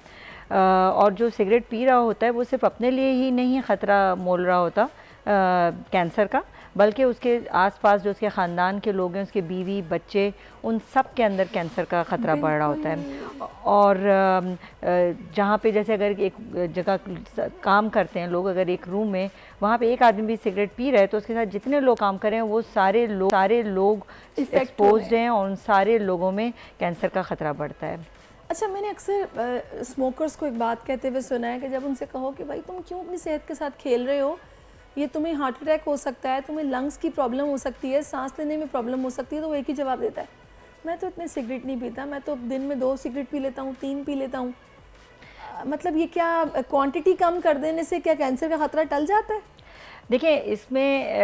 और जो सिगरेट पी रहा होता है वो सिर्फ अपने लिए ही नहीं ख़तरा मोल रहा होता कैंसर का, बल्कि उसके आसपास जो उसके ख़ानदान के लोग हैं, उसके बीवी बच्चे, उन सब के अंदर कैंसर का ख़तरा बढ़ रहा होता है। और जहाँ पे जैसे अगर एक जगह काम करते हैं लोग, अगर एक रूम में वहाँ पे एक आदमी भी सिगरेट पी रहा है तो उसके साथ जितने लोग काम कर रहे हैं वो सारे लोग एक्सपोज्ड हैं और उन सारे लोगों में कैंसर का ख़तरा बढ़ता है। अच्छा, मैंने अक्सर स्मोकर्स को एक बात कहते हुए सुना है कि जब उनसे कहो कि भाई तुम क्यों अपनी सेहत के साथ खेल रहे हो, ये तुम्हें हार्ट अटैक हो सकता है, तुम्हें लंग्स की प्रॉब्लम हो सकती है, सांस लेने में प्रॉब्लम हो सकती है, तो वो एक ही जवाब देता है, मैं तो इतने सिगरेट नहीं पीता, मैं तो दिन में 2 सिगरेट पी लेता हूँ, 3 पी लेता हूँ। मतलब ये क्या क्वांटिटी कम कर देने से क्या कैंसर का ख़तरा टल जाता है? देखिए, इसमें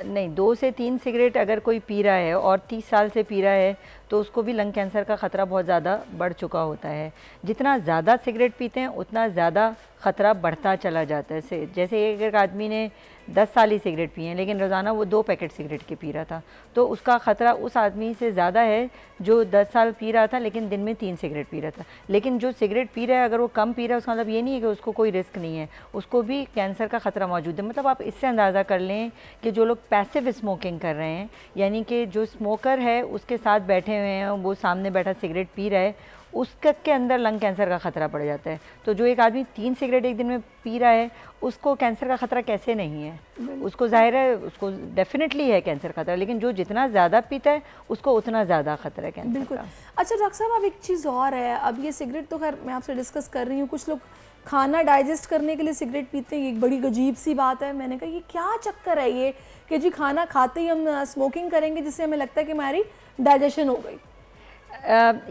नहीं, 2 से 3 सिगरेट अगर कोई पी रहा है और 30 साल से पी रहा है तो उसको भी लंग कैंसर का ख़तरा बहुत ज़्यादा बढ़ चुका होता है। जितना ज़्यादा सिगरेट पीते हैं उतना ज़्यादा ख़तरा बढ़ता चला जाता है। जैसे एक आदमी ने 10 साल ही सिगरेट पी हैं लेकिन रोज़ाना वो 2 पैकेट सिगरेट के पी रहा था, तो उसका ख़तरा उस आदमी से ज़्यादा है जो 10 साल पी रहा था लेकिन दिन में 3 सिगरेट पी रहा था। लेकिन जो सिगरेट पी रहा है अगर वो कम पी रहा है उसका मतलब ये नहीं है कि उसको कोई रिस्क नहीं है, उसको भी कैंसर का ख़तरा मौजूद है। मतलब आप इससे अंदाज़ा कर लें कि जो लोग पैसिव स्मोकिंग कर रहे हैं, यानी कि जो स्मोकर है उसके साथ बैठे हुए हैं, वो सामने बैठा सिगरेट पी रहा है, उसके अंदर लंग कैंसर का ख़तरा बढ़ जाता है। तो जो एक आदमी 3 सिगरेट एक दिन में पी रहा है उसको कैंसर का ख़तरा कैसे नहीं है? उसको ज़ाहिर है, उसको डेफिनेटली है कैंसर खतरा, लेकिन जो जितना ज़्यादा पीता है उसको उतना ज़्यादा खतरा है कैंसर बिल्कुल का। अच्छा डॉक्टर साहब, अब एक चीज़ और है, अब ये सिगरेट तो खैर मैं आपसे डिस्कस कर रही हूँ, कुछ लोग खाना डाइजेस्ट करने के लिए सिगरेट पीते हैं, ये एक बड़ी अजीब सी बात है। मैंने कहा ये क्या चक्कर है ये कि जी खाना खाते ही हम स्मोकिंग करेंगे जिससे हमें लगता है कि हमारी डाइजेशन हो गई।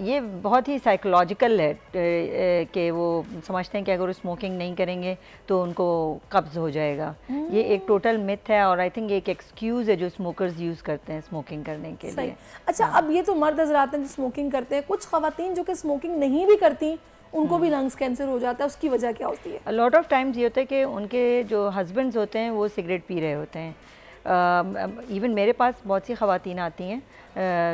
ये बहुत ही साइकोलॉजिकल है कि वो समझते हैं कि अगर वो स्मोकिंग नहीं करेंगे तो उनको कब्ज़ हो जाएगा। ये एक टोटल मिथ है और आई थिंक एक एक्सक्यूज़ है जो स्मोकर्स यूज़ करते हैं स्मोकिंग करने के लिए। अच्छा, अब ये तो मर्द हज़रात हैं जो स्मोकिंग करते हैं, कुछ ख़वातीन जो कि स्मोकिंग नहीं भी करती उनको भी लंग्स कैंसर हो जाता है, उसकी वजह क्या होती है? लॉट ऑफ टाइम्स ये होता है कि उनके जो हस्बैंड्स होते हैं वो सिगरेट पी रहे होते हैं। इवन मेरे पास बहुत सी ख़वातीन आती हैं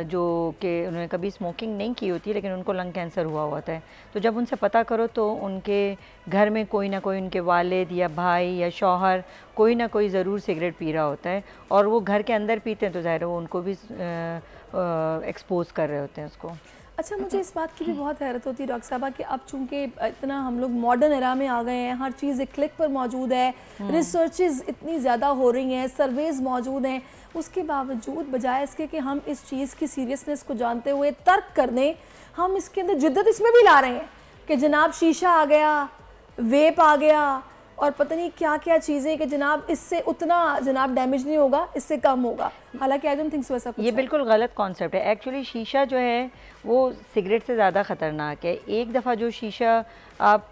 जो कि उन्होंने कभी स्मोकिंग नहीं की होती लेकिन उनको लंग कैंसर हुआ होता है। तो जब उनसे पता करो तो उनके घर में कोई ना कोई, उनके वालिद या भाई या शौहर, कोई ना कोई ज़रूर सिगरेट पी रहा होता है और वो घर के अंदर पीते हैं तो ज़ाहिर है वो उनको भी एक्सपोज कर रहे होते हैं उसको। अच्छा, मुझे इस बात की भी बहुत हैरत होती है डॉक्टर साहबा कि अब चूँकि इतना हम लोग मॉडर्न एरा में आ गए हैं, हर चीज़ एक क्लिक पर मौजूद है, रिसर्चेज इतनी ज़्यादा हो रही हैं, सर्वेज मौजूद हैं, उसके बावजूद बजाय इसके कि हम इस चीज़ की सीरियसनेस को जानते हुए तर्क कर दें, हम इसके अंदर जिद्दत इसमें भी ला रहे हैं कि जनाब शीशा आ गया, वेप आ गया और पता नहीं क्या क्या चीज़ें कि जनाब इससे उतना जनाब डैमेज नहीं होगा, इससे कम होगा। हालांकि आई डोंट थिंक सो ऐसा कुछ ये बिल्कुल गलत कॉन्सेप्ट है। एक्चुअली शीशा जो है वो सिगरेट से ज़्यादा ख़तरनाक है। एक दफ़ा जो शीशा आप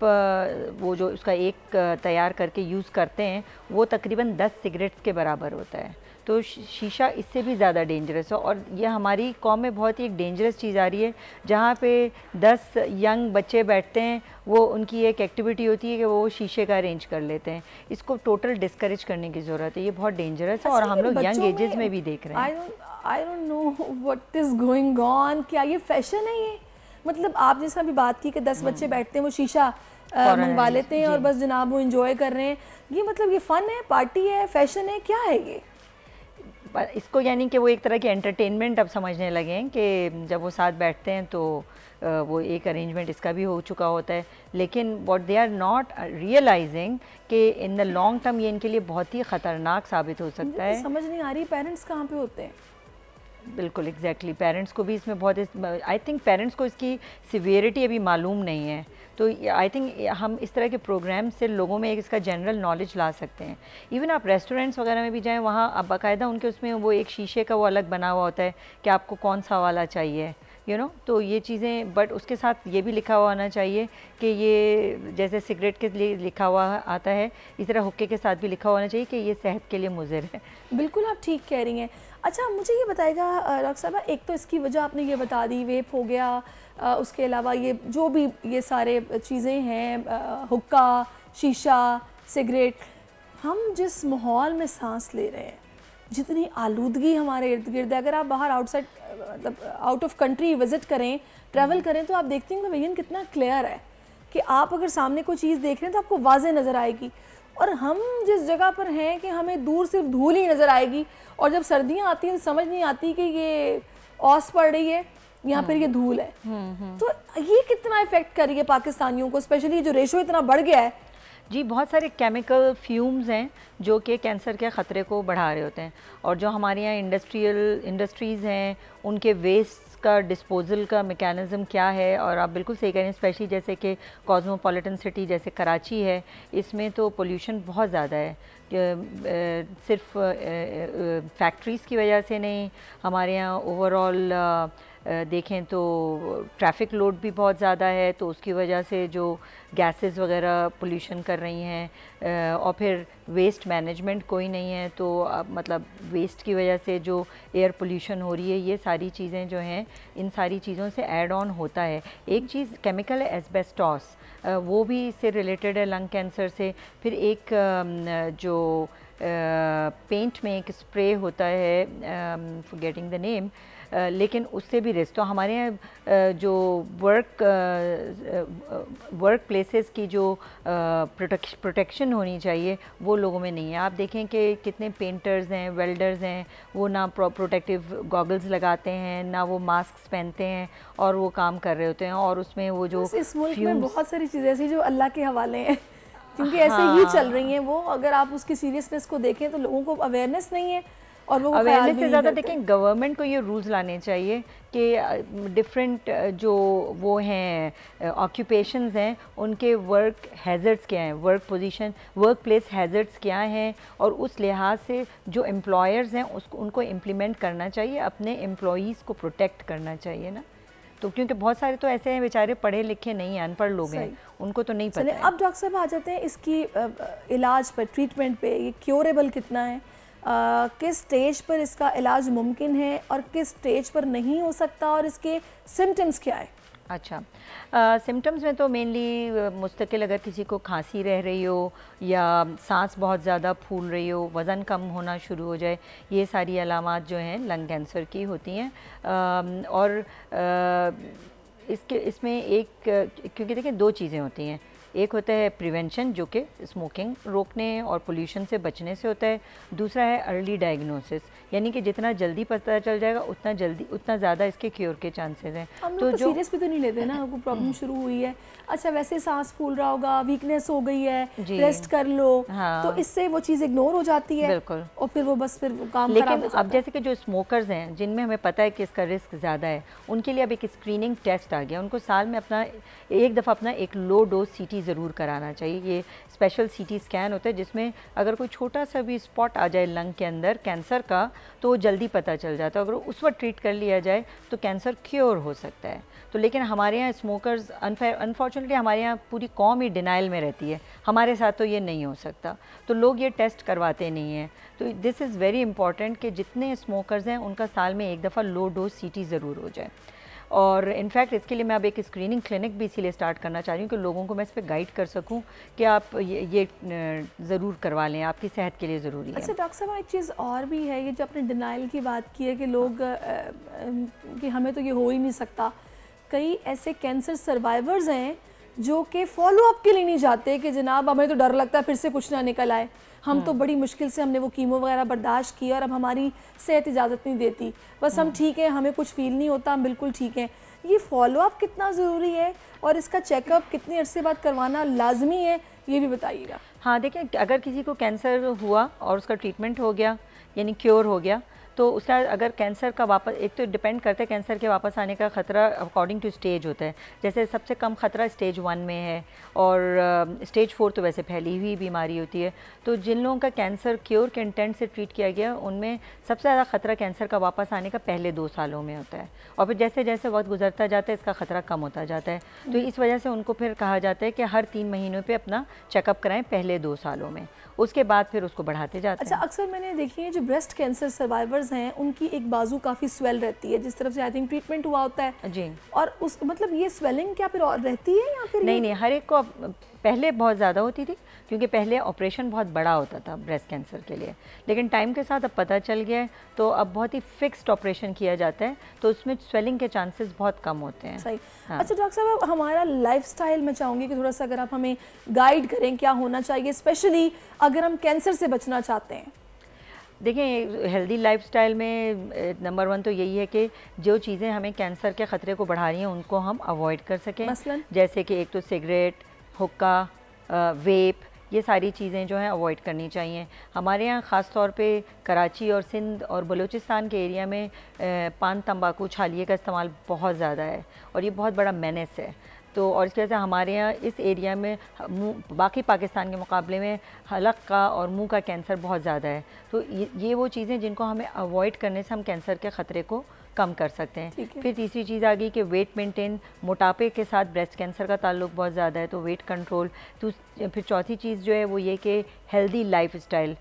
वो जो उसका एक तैयार करके यूज़ करते हैं वो तकरीबन 10 सिगरेट्स के बराबर होता है। तो शीशा इससे भी ज़्यादा डेंजरस है और यह हमारी कौम में बहुत ही एक डेंजरस चीज़ आ रही है जहाँ पे 10 यंग बच्चे बैठते हैं, वो उनकी एक एक्टिविटी होती है कि वो शीशे का अरेंज कर लेते हैं। इसको टोटल डिस्करेज करने की ज़रूरत है, ये बहुत डेंजरस है और हम लोग यंग एजेस में भी देख रहे हैं। I don't know what is going on. क्या ये फैशन है ये? मतलब आप जैसा भी बात की कि 10 बच्चे बैठते हैं, वो शीशा मंगवा लेते हैं और बस जनाब वो इंजॉय कर रहे हैं, ये मतलब ये फ़न है, पार्टी है, फैशन है, क्या है ये? इसको यानी कि वो एक तरह की एंटरटेनमेंट अब समझने लगे हैं कि जब वो साथ बैठते हैं तो वो एक अरेंजमेंट इसका भी हो चुका होता है, लेकिन what they are not realising कि इन द लॉन्ग टर्म ये इनके लिए बहुत ही ख़तरनाक साबित हो सकता है। समझ नहीं आ रही पेरेंट्स कहाँ पे होते हैं। बिल्कुल एग्जैक्टली पेरेंट्स को भी इसमें बहुत, आई थिंक पेरेंट्स को इसकी सिवियरिटी अभी मालूम नहीं है, तो आई थिंक हम इस तरह के प्रोग्राम से लोगों में एक इसका जनरल नॉलेज ला सकते हैं। इवन आप रेस्टोरेंट्स वगैरह में भी जाएं, वहाँ आप बाकायदा उनके उसमें वो एक शीशे का वो अलग बना हुआ होता है कि आपको कौन सा वाला चाहिए, यू नो, तो ये चीज़ें, बट उसके साथ ये भी लिखा हुआ होना चाहिए कि ये जैसे सिगरेट के लिए लिखा हुआ आता है, इस तरह हुक्के के साथ भी लिखा होना चाहिए कि ये सेहत के लिए मुज़िर है। बिल्कुल आप ठीक कह रही हैं। अच्छा मुझे ये बताएगा डॉक्टर साहबा, एक तो इसकी वजह आपने ये बता दी, वेप हो गया, उसके अलावा ये जो भी ये सारे चीज़ें हैं, हुक्का, शीशा, सिगरेट, हम जिस माहौल में सांस ले रहे हैं, जितनी आलूदगी हमारे इर्द गिर्द है, अगर आप बाहर आउटसाइड मतलब आउट ऑफ कंट्री विज़िट करें, ट्रैवल करें, तो आप देखते हैं कि विजन कितना क्लियर है कि आप अगर सामने कोई चीज़ देख रहे हैं तो आपको वाज़े नज़र आएगी, और हम जिस जगह पर हैं कि हमें दूर सिर्फ धूल ही नज़र आएगी, और जब सर्दियाँ आती हैं तो समझ नहीं आती कि ये औस पड़ रही है या फिर ये धूल है। तो ये कितना इफेक्ट कर रही है पाकिस्तानियों को, स्पेशली जो रेशो इतना बढ़ गया है। जी बहुत सारे केमिकल फ्यूम्स हैं जो कि कैंसर के ख़तरे को बढ़ा रहे होते हैं, और जो हमारे यहाँ इंडस्ट्रीज़ हैं उनके वेस्ट का डिस्पोजल का मेकैनिज़्म क्या है, और आप बिल्कुल सही कह रहे हैं, स्पेशली जैसे कि कॉस्मोपॉलिटन सिटी जैसे कराची है, इसमें तो पोल्यूशन बहुत ज़्यादा है, सिर्फ फैक्ट्रीज़ की वजह से नहीं, हमारे यहाँ ओवरऑल देखें तो ट्रैफिक लोड भी बहुत ज़्यादा है, तो उसकी वजह से जो गैसेस वगैरह पोल्यूशन कर रही हैं, और फिर वेस्ट मैनेजमेंट कोई नहीं है, तो मतलब वेस्ट की वजह से जो एयर पोल्यूशन हो रही है, ये सारी चीज़ें जो हैं, इन सारी चीज़ों से ऐड ऑन होता है। एक चीज़ केमिकल है एस्बेस्टॉस, वो भी इससे रिलेटेड है लंग कैंसर से। फिर एक जो पेंट में एक स्प्रे होता है, फॉरगेटिंग द नेम, लेकिन उससे भी रिस्क, तो हमारे यहाँ जो वर्क प्लेसेस की जो प्रोटेक्शन होनी चाहिए वो लोगों में नहीं है। आप देखें कि कितने पेंटर्स हैं, वेल्डर्स हैं, वो ना प्रोटेक्टिव गॉगल्स लगाते हैं, ना वो मास्क पहनते हैं, और वो काम कर रहे होते हैं, और उसमें वो जो इस मुल्क में बहुत सारी चीज़ें ऐसी जो अल्लाह के हवाले हैं, क्योंकि ऐसे ही चल रही हैं वो। अगर आप उसकी सीरियसनेस को देखें तो लोगों को अवेयरनेस नहीं है, और वो अवेयरनेस से ज़्यादा देखें गवर्नमेंट को ये रूल्स लाने चाहिए कि डिफरेंट जो वो हैं ऑक्यूपेशंस हैं, उनके वर्क हैज़र्ड्स क्या हैं, वर्क प्लेस हैज़र्ड्स क्या हैं, और उस लिहाज से जो एम्प्लॉयर्स हैं उनको इम्प्लीमेंट करना चाहिए, अपने एम्प्लॉयज़ को प्रोटेक्ट करना चाहिए ना। तो क्योंकि बहुत सारे तो ऐसे हैं बेचारे पढ़े लिखे नहीं, अनपढ़ लोग हैं, उनको तो नहीं पता है। अब डॉक्टर साहब आ जाते हैं इसकी इलाज पर, ट्रीटमेंट पे, ये क्योरेबल कितना है, किस स्टेज पर इसका इलाज मुमकिन है और किस स्टेज पर नहीं हो सकता, और इसके सिम्टम्स क्या है? अच्छा, सिम्टम्स में तो मेनली मुस्तकिल अगर किसी को खांसी रह रही हो, या सांस बहुत ज़्यादा फूल रही हो, वज़न कम होना शुरू हो जाए, ये सारी अलामात जो हैं लंग कैंसर की होती हैं। और इसमें एक, क्योंकि देखिए दो चीज़ें होती हैं, एक होता है प्रिवेंशन जो कि स्मोकिंग रोकने और पोल्यूशन से बचने से होता है, दूसरा है अर्ली डायग्नोसिस, यानी कि जितना जल्दी पता चल जाएगा उतना ज़्यादा इसके क्योर के चांसेस हैं। हम लोग तो सीरियस भी तो नहीं लेते ना, आपको प्रॉब्लम शुरू हुई है, अच्छा वैसे सांस फूल रहा होगा, वीकनेस हो गई है, रेस्ट कर लो, हाँ। तो इससे वो चीज़ इग्नोर हो जाती है, बिल्कुल, और फिर वो बस फिर काम। लेकिन अब जैसे कि जो स्मोकर्स हैं जिनमें हमें पता है कि इसका रिस्क ज़्यादा है, उनके लिए अब एक स्क्रीनिंग टेस्ट आ गया, उनको साल में अपना एक दफ़ा अपना एक लो डोज CT ज़रूर कराना चाहिए। ये स्पेशल CT स्कैन होता है जिसमें अगर कोई छोटा सा भी स्पॉट आ जाए लंग के अंदर कैंसर का, तो वो जल्दी पता चल जाता है, अगर उस वक्त ट्रीट कर लिया जाए तो कैंसर क्योर हो सकता है। तो लेकिन हमारे यहाँ स्मोकर्स अनफॉर्चुनेटली हमारे यहाँ पूरी कौम ही डिनाइल में रहती है, हमारे साथ तो ये नहीं हो सकता, तो लोग ये टेस्ट करवाते नहीं हैं। तो दिस इज़ वेरी इंपॉर्टेंट कि जितने स्मोकर्स हैं उनका साल में एक दफ़ा लो डोज CT ज़रूर हो जाए। और इनफैक्ट इसके लिए मैं अब एक स्क्रीनिंग क्लिनिक भी इसीलिए स्टार्ट करना चाह रही हूँ कि लोगों को मैं इस पर गाइड कर सकूँ कि आप ये ज़रूर करवा लें, आपकी सेहत के लिए ज़रूरी है। अच्छा डॉक्टर साहब, एक चीज़ और भी है, ये जो आपने डिनाइल की बात की है कि लोग कि हमें तो ये हो ही नहीं सकता, कई ऐसे कैंसर सर्वाइवर्स हैं जो कि फॉलो अप के लिए नहीं जाते कि जनाब हमें तो डर लगता है फिर से कुछ ना निकल आए, हम तो बड़ी मुश्किल से हमने वो कीमो वगैरह बर्दाश्त की और अब हमारी सेहत इजाज़त नहीं देती, बस हम ठीक हैं, हमें कुछ फील नहीं होता, हम बिल्कुल ठीक हैं। ये फॉलो अप कितना ज़रूरी है और इसका चेकअप कितने अरसे बाद करवाना लाजमी है, ये भी बताइएगा। हाँ देखिए, अगर किसी को कैंसर हुआ और उसका ट्रीटमेंट हो गया यानी क्योर हो गया, तो उसका अगर कैंसर का वापस, एक तो डिपेंड करता है कैंसर के वापस आने का ख़तरा अकॉर्डिंग टू स्टेज होता है। जैसे सबसे कम ख़तरा स्टेज 1 में है और स्टेज 4 तो वैसे फैली हुई बीमारी होती है। तो जिन लोगों का कैंसर क्योर के इंटेंट से ट्रीट किया गया उनमें सबसे ज़्यादा ख़तरा कैंसर का वापस आने का पहले 2 सालों में होता है, और फिर जैसे जैसे वक्त गुजरता जाता है इसका ख़तरा कम होता जाता है। तो इस वजह से उनको फिर कहा जाता है कि हर 3 महीनों पर अपना चेकअप कराएँ पहले 2 सालों में, उसके बाद फिर उसको बढ़ाते जाते हैं। अच्छा, अक्सर मैंने देखी है जो ब्रेस्ट कैंसर सर्वाइवर्स हैं उनकी एक बाजू काफ़ी स्वेल रहती है जिस तरफ से आई थिंक ट्रीटमेंट हुआ होता है जी, और उस मतलब ये स्वेलिंग क्या फिर और रहती है या फिर नहीं, हर एक को पहले बहुत ज़्यादा होती थी क्योंकि पहले ऑपरेशन बहुत बड़ा होता था ब्रेस्ट कैंसर के लिए, लेकिन टाइम के साथ अब पता चल गया है तो अब बहुत ही फिक्स्ड ऑपरेशन किया जाता है, तो उसमें स्वेलिंग के चांसेस बहुत कम होते हैं। सही। हाँ। अच्छा डॉक्टर साहब, हमारा लाइफस्टाइल मैं चाहूँगी कि थोड़ा सा अगर आप हमें गाइड करें क्या होना चाहिए, स्पेशली अगर हम कैंसर से बचना चाहते हैं। देखिए, हेल्दी लाइफस्टाइल में नंबर 1 तो यही है कि जो चीज़ें हमें कैंसर के ख़तरे को बढ़ा रही हैं उनको हम अवॉइड कर सकें। मसलन जैसे कि एक तो सिगरेट, हुक्का, वेप, ये सारी चीज़ें जो हैं अवॉइड करनी चाहिए। हमारे यहाँ ख़ास तौर पे कराची और सिंध और बलूचिस्तान के एरिया में पान, तंबाकू, छालिए का इस्तेमाल बहुत ज़्यादा है और ये बहुत बड़ा मेनेस है। तो और इस वजह से हमारे यहाँ इस एरिया में बाकी पाकिस्तान के मुकाबले में हलक का और मुंह का कैंसर बहुत ज़्यादा है। तो ये वो चीज़ें जिनको हमें अवॉइड करने से हम कैंसर के ख़तरे को कम कर सकते हैं। फिर तीसरी चीज़ आ गई कि वेट मेंटेन, मोटापे के साथ ब्रेस्ट कैंसर का ताल्लुक बहुत ज़्यादा है तो वेट कंट्रोल। तो फिर चौथी चीज़ जो है वो ये कि हेल्दी लाइफस्टाइल,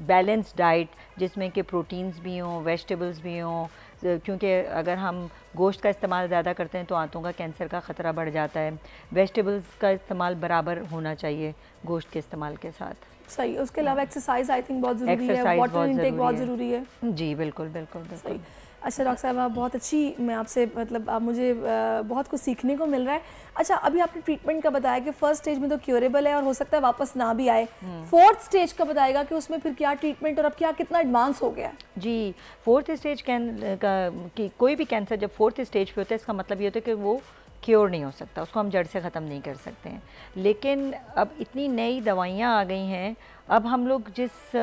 बैलेंस डाइट जिसमें कि प्रोटीन्स भी हों, वेजिटेबल्स भी हों, क्योंकि अगर हम गोश्त का इस्तेमाल ज़्यादा करते हैं तो आंतों का कैंसर का ख़तरा बढ़ जाता है। वेजिटेबल्स का इस्तेमाल बराबर होना चाहिए गोश्त के इस्तेमाल के साथ। सही। उसके अलावा एक्सरसाइज आई थिंक बहुत ज़रूरी है, वाटर इनटेक बहुत ज़रूरी है। जी बिल्कुल बिल्कुल बिल्कुल। अच्छा डॉक्टर साहब, आप बहुत अच्छी, मैं आपसे मतलब आप मुझे बहुत कुछ सीखने को मिल रहा है। अच्छा, अभी आपने ट्रीटमेंट का बताया कि फर्स्ट स्टेज में तो क्योरेबल है और हो सकता है वापस ना भी आए, 4th स्टेज का बताएगा कि उसमें फिर क्या ट्रीटमेंट और अब क्या कितना एडवांस हो गया है? जी, 4th स्टेज की कोई भी कैंसर जब 4th स्टेज पे होता है इसका मतलब ये होता है कि वो क्योर नहीं हो सकता, उसको हम जड़ से ख़त्म नहीं कर सकते हैं। लेकिन अब इतनी नई दवाइयाँ आ गई हैं, अब हम लोग जिस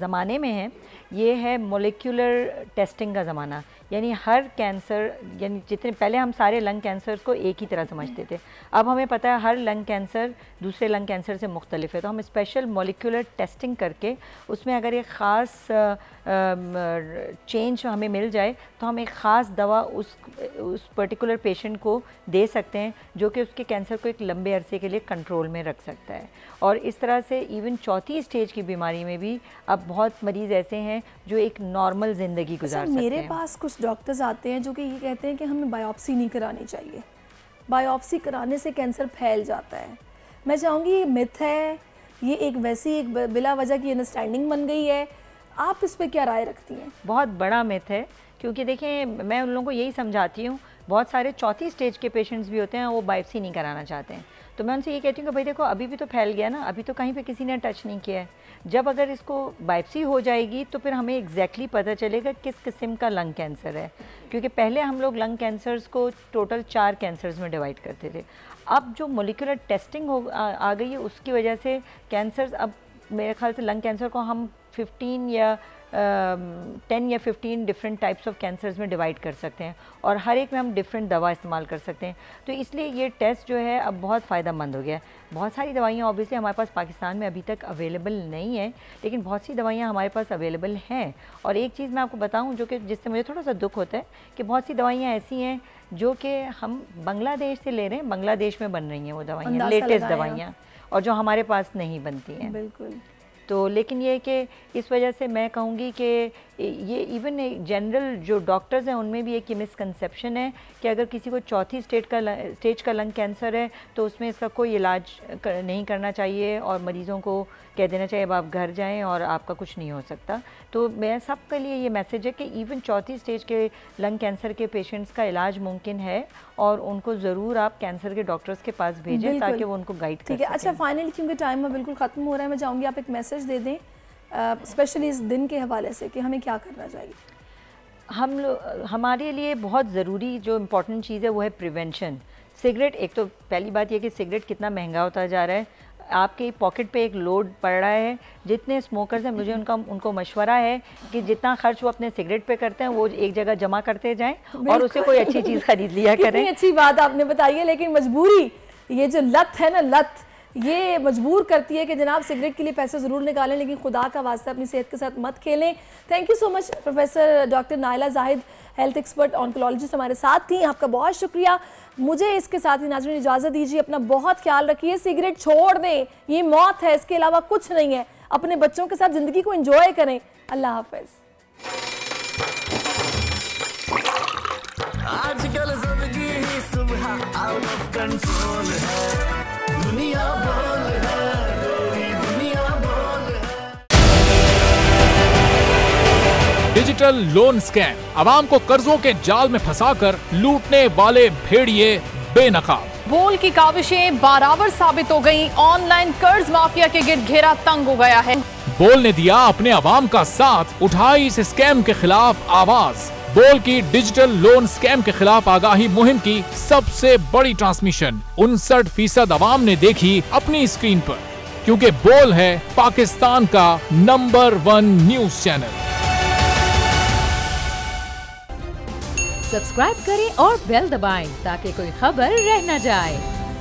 ज़माने में हैं ये है मोलिकुलर टेस्टिंग का ज़माना, यानी हर कैंसर, यानी जितने पहले हम सारे लंग कैंसर्स को एक ही तरह समझते थे, अब हमें पता है हर लंग कैंसर दूसरे लंग कैंसर से मुख्तलिफ है। तो हम स्पेशल मोलिकुलर टेस्टिंग करके उसमें अगर एक ख़ास चेंज हमें मिल जाए तो हम एक ख़ास दवा उस पर्टिकुलर पेशेंट को दे सकते हैं जो कि उसके कैंसर को एक लंबे अरसे के लिए कंट्रोल में रख सकता है। और इस तरह से इवन 4थी स्टेज की बीमारी में भी अब बहुत मरीज़ ऐसे हैं जो एक नॉर्मल ज़िंदगी गुजार सकते हैं। मेरे पास कुछ डॉक्टर्स आते हैं जो कि ये कहते हैं कि हमें बायोप्सी नहीं करानी चाहिए, बायोप्सी कराने से कैंसर फैल जाता है। मैं चाहूँगी ये मिथ है, ये एक वैसी एक बिला वजह की अंडरस्टैंडिंग बन गई है, आप इस पर क्या राय रखती हैं? बहुत बड़ा मिथ है, क्योंकि देखिए मैं उन लोगों को यही समझाती हूँ, बहुत सारे 4थी स्टेज के पेशेंट्स भी होते हैं वो बायोप्सी नहीं कराना चाहते हैं, तो मैं उनसे ये कहती हूँ कि भाई देखो अभी भी तो फैल गया ना, अभी तो कहीं पे किसी ने टच नहीं किया है। जब अगर इसको बायोप्सी हो जाएगी तो फिर हमें एग्जैक्टली पता चलेगा किस किस्म का लंग कैंसर है, क्योंकि पहले हम लोग लंग कैंसर्स को टोटल 4 कैंसर्स में डिवाइड करते थे। अब जो मोलिकुलर टेस्टिंग आ गई है उसकी वजह से कैंसर्स, अब मेरे ख्याल से लंग कैंसर को हम 10 या 15 डिफरेंट टाइप्स ऑफ कैंसर्स में डिवाइड कर सकते हैं और हर एक में हम डिफरेंट दवा इस्तेमाल कर सकते हैं। तो इसलिए ये टेस्ट जो है अब बहुत फ़ायदेमंद हो गया है। बहुत सारी दवाइयाँ ऑब्वियसली हमारे पास पाकिस्तान में अभी तक अवेलेबल नहीं है, लेकिन बहुत सी दवाइयाँ हमारे पास अवेलेबल हैं। और एक चीज़ मैं आपको बताऊँ जो कि जिससे मुझे थोड़ा सा दुख होता है कि बहुत सी दवाइयाँ ऐसी हैं जो कि हम बांग्लादेश से ले रहे हैं, बांग्लादेश में बन रही हैं वो दवाइयाँ, लेटेस्ट दवाइयाँ, और जो हमारे पास नहीं बनती हैं। बिल्कुल। तो लेकिन ये कि इस वजह से मैं कहूँगी कि ये इवन जनरल जो डॉक्टर्स हैं उनमें भी एक ये मिसकंसेप्शन है कि अगर किसी को चौथी स्टेज का लंग कैंसर है तो उसमें इसका कोई इलाज नहीं करना चाहिए और मरीज़ों को कह देना चाहिए अब आप घर जाएं और आपका कुछ नहीं हो सकता। तो मैं सबके लिए ये मैसेज है कि इवन चौथी स्टेज के लंग कैंसर के पेशेंट्स का इलाज मुमकिन है और उनको ज़रूर आप कैंसर के डॉक्टर्स के पास भेजें ताकि वो उनको गाइड कर सकें। अच्छा, फाइनली क्योंकि टाइम बिल्कुल ख़त्म हो रहा है, मैं चाहूँगी आप एक मैसेज दे दें स्पेशली इस दिन के हवाले से कि हमें क्या करना चाहिए। हमारे लिए बहुत ज़रूरी जो इम्पोर्टेंट चीज़ है वो है प्रिवेंशन। सिगरेट, एक तो पहली बात ये कि सिगरेट कितना महंगा होता जा रहा है, आपके पॉकेट पे एक लोड पड़ रहा है। जितने स्मोकर्स हैं मुझे उनको मशवरा है कि जितना खर्च वो अपने सिगरेट पे करते हैं वो एक जगह जमा करते जाएं और उससे कोई अच्छी चीज़ खरीद लिया करें। कितनी अच्छी बात आपने बताई है, लेकिन मजबूरी, ये जो लत है ना, लत ये मजबूर करती है कि जनाब सिगरेट के लिए पैसे ज़रूर निकालें लेकिन खुदा का वास्ता अपनी सेहत के साथ मत खेलें। Thank you so much professor doctor Naila Zahid, health expert oncologist हमारे साथ थी, आपका बहुत शुक्रिया। मुझे इसके साथ ही नाज़रीन इजाज़त दीजिए, अपना बहुत ख्याल रखिए, सिगरेट छोड़ दें, ये मौत है, इसके अलावा कुछ नहीं है। अपने बच्चों के साथ ज़िंदगी को एंजॉय करें। अल्लाह हाफ़िज़। आजकल जिंदगी ही सुबह आउट ऑफ कंट्रोल है, दुनिया बोल है, पूरी दुनिया बोल है। डिजिटल लोन स्कैम, आवाम को कर्जों के जाल में फंसाकर लूटने वाले भेड़िए बेनकाब। बोल की काविशें बराबर साबित हो गईं, ऑनलाइन कर्ज माफिया के गिर्द घेरा तंग हो गया है। बोल ने दिया अपने आवाम का साथ, उठाई इस स्कैम के खिलाफ आवाज। बोल की डिजिटल लोन स्कैम के खिलाफ आगाही मुहिम की सबसे बड़ी ट्रांसमिशन 59% आवाम ने देखी अपनी स्क्रीन पर, क्योंकि बोल है पाकिस्तान का नंबर 1 न्यूज चैनल। सब्सक्राइब करें और बेल दबाएं ताकि कोई खबर रह न जाए।